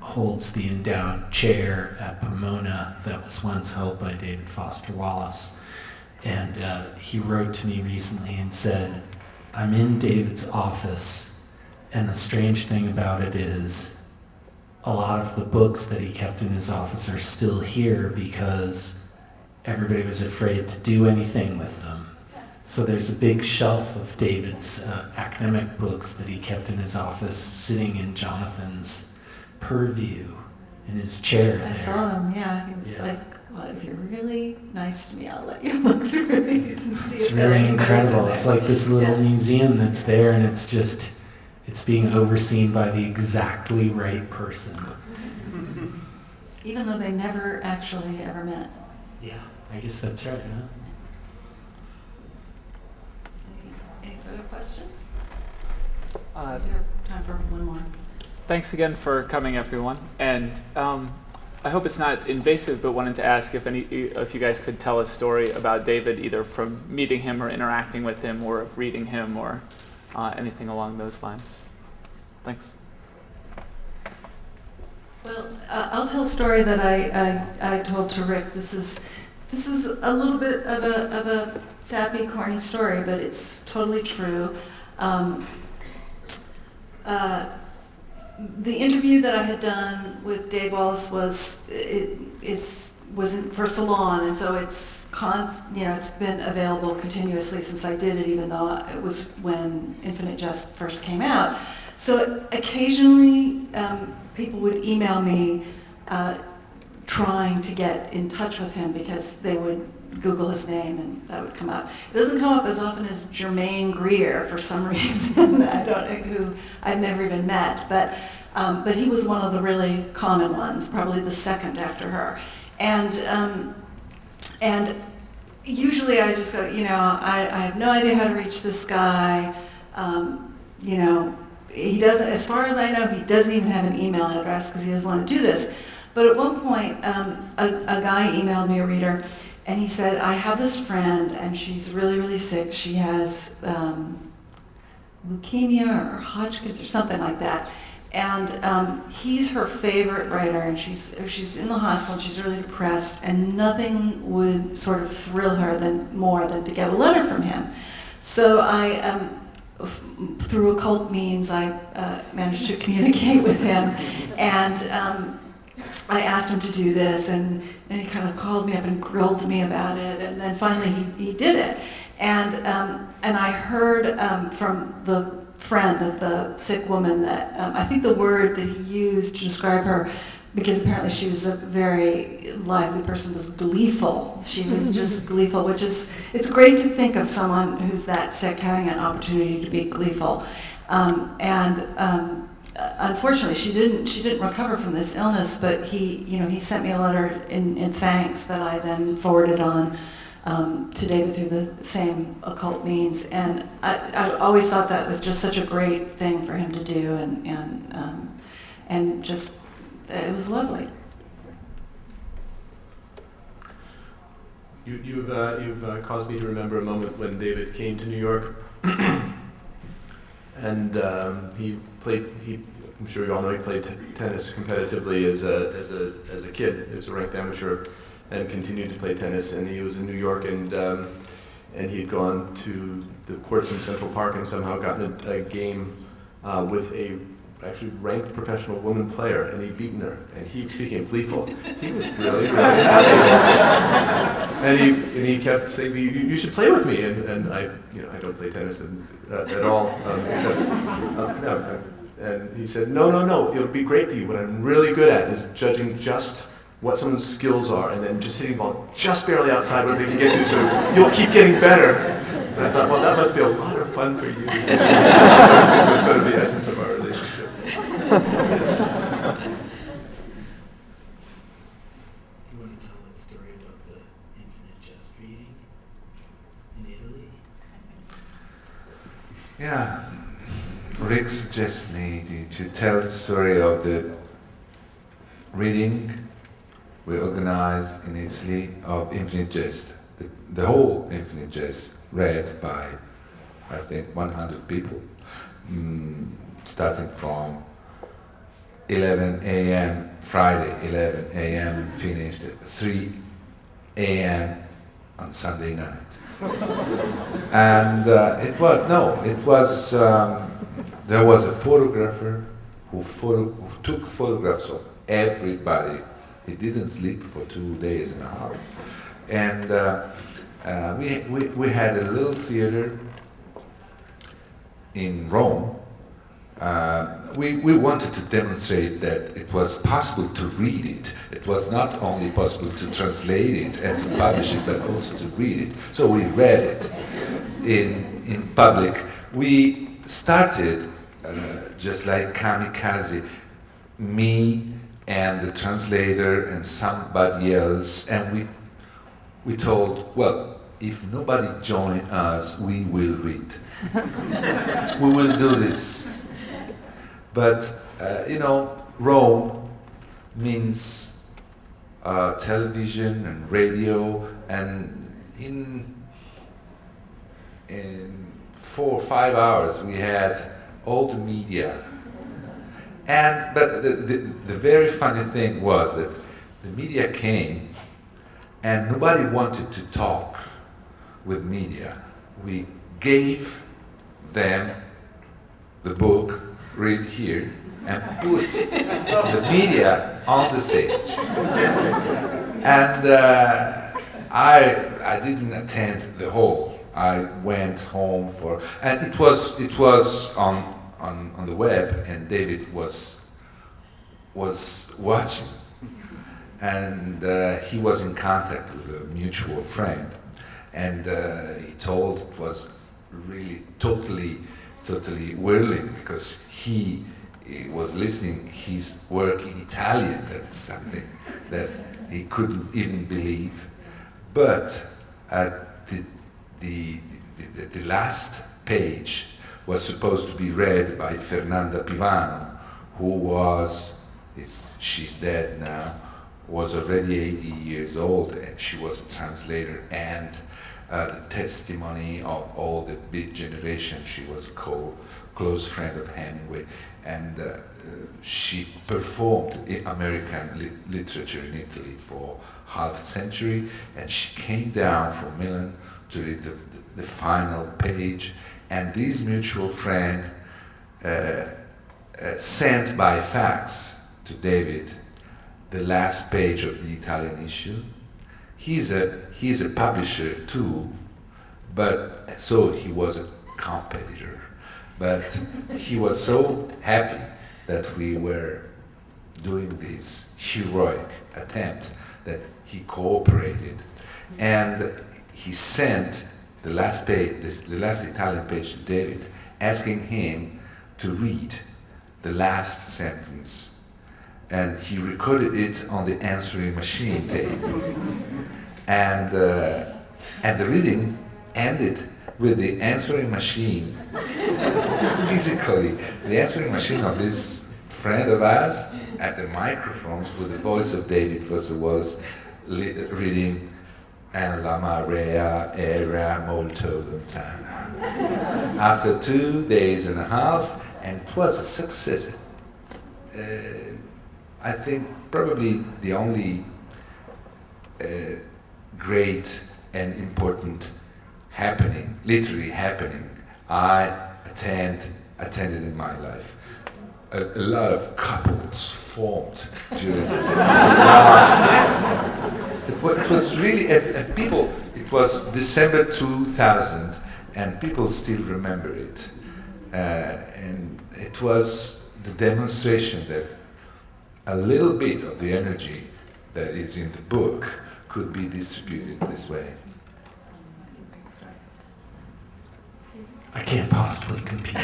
holds the endowed chair at Pomona that was once held by David Foster Wallace. And he wrote to me recently and said, I'm in David's office, and the strange thing about it is a lot of the books that he kept in his office are still here because everybody was afraid to do anything with them. So there's a big shelf of David's academic books that he kept in his office sitting in Jonathan's purview in his chair there. I saw him, yeah. He was like, well, if you're really nice to me, I'll let you look through these and see It's if there are really any notes in incredible. there. It's like this little Yeah. museum that's there, and it's being overseen by the exactly right person. Even though they never actually ever met. Yeah, I guess that's right, huh? Any further questions? Uh, We have time for one more. Thanks again for coming, everyone. And I hope it's not invasive, but wanted to ask if you guys could tell a story about David, either from meeting him or interacting with him, or reading him, or anything along those lines. Thanks. Well, I'll tell a story that I told to Rick. This is a little bit of a sappy, corny story, but it's totally true. The interview that I had done with Dave Wallace was in for Salon, and so it's been available continuously since I did it, even though it was when Infinite Jest first came out. So occasionally people would email me trying to get in touch with him because they would Google his name and that would come up. It doesn't come up as often as Germaine Greer for some reason. I don't know who I've never even met, but he was one of the really common ones, probably the second after her. And usually I just go, I have no idea how to reach this guy. He doesn't, as far as I know, he doesn't even have an email address because he doesn't want to do this. But at one point, a guy emailed me, a reader, and he said, I have this friend, and she's really, really sick. She has leukemia or Hodgkin's or something like that. And he's her favorite writer, and she's in the hospital, and she's really depressed, and nothing would sort of thrill her more than to get a letter from him. So I, through occult means, I managed to communicate with him, and I asked him to do this, and then he kind of called me up and grilled me about it, and then finally he did it. And I heard from the friend of the sick woman that I think the word that he used to describe her, because apparently she was a very lively person, was gleeful. She was just gleeful, which is, it's great to think of someone who's that sick having an opportunity to be gleeful. Unfortunately, she didn't recover from this illness, but he sent me a letter in thanks that I then forwarded on to David through the same occult means. And I always thought that was just such a great thing for him to do, and just, it was lovely. You've caused me to remember a moment when David came to New York, and he I'm sure you all know he played tennis competitively as a kid. He was a ranked amateur and continued to play tennis. And he was in New York, and he'd gone to the courts in Central Park and somehow gotten a game with a actually ranked professional woman player, and he'd beaten her. And he became gleeful. He was really, really happy. And he kept saying, "You should play with me." And I don't play tennis at all, except. And he said, no, it'll be great for you. What I'm really good at is judging just what someone's skills are and then just hitting the ball just barely outside what they can get to, so you'll keep getting better. And I thought, well, that must be a lot of fun for you. It was sort of the essence of our relationship. You want to tell that story about the infinite jest reading in Italy? Yeah. Rick suggests me to tell the story of the reading we organized in Italy of Infinite Jest. The whole Infinite Jest read by, I think, 100 people, starting from 11 a.m. Friday, 11 a.m. and finished at 3 a.m. on Sunday night. And there was a photographer who took photographs of everybody. He didn't sleep for 2 days and a half. And we had a little theater in Rome. We wanted to demonstrate that it was possible to read it. It was not only possible to translate it and to publish it, but also to read it. So we read it in public. We started just like kamikaze, me and the translator and somebody else, and we told, well, if nobody join us, we will read. We will do this. But Rome means television and radio, and in 4 or 5 hours we had all the media. But the very funny thing was that the media came and nobody wanted to talk with media. We gave them the book, read here, and put the media on the stage. And I didn't attend the whole. I went home and it was on the web, and David was watching, and he was in contact with a mutual friend, and he told it was really totally whirling, because he was listening his work in Italian. That's something that he couldn't even believe. But the last page was supposed to be read by Fernanda Pivano, who she's dead now, was already 80 years old, and she was a translator and the testimony of all the big generation. She was a close friend of Hemingway, and she performed American literature in Italy for half a century, and she came down from Milan to read the final page. And this mutual friend sent by fax to David the last page of the Italian issue. He's a publisher too, but so he was a competitor. But he was so happy that we were doing this heroic attempt that he cooperated, and he sent the last page, the last Italian page to David, asking him to read the last sentence. And he recorded it on the answering machine tape. And the reading ended with the answering machine, physically, the answering machine of this friend of ours at the microphone with the voice of David Foster Wallace reading, "And la marea era molto lontana." After 2 days and a half, and it was a success, I think probably the only great and important happening, literally happening, I attended in my life. A lot of couples formed during the last year. It was really, people, it was December 2000, and people still remember it. And it was the demonstration that a little bit of the energy that is in the book could be distributed this way. I can't possibly compete.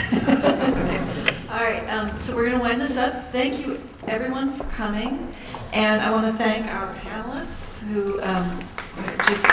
All right, so we're going to wind this up. Thank you, everyone, for coming. And I want to thank our panelists who just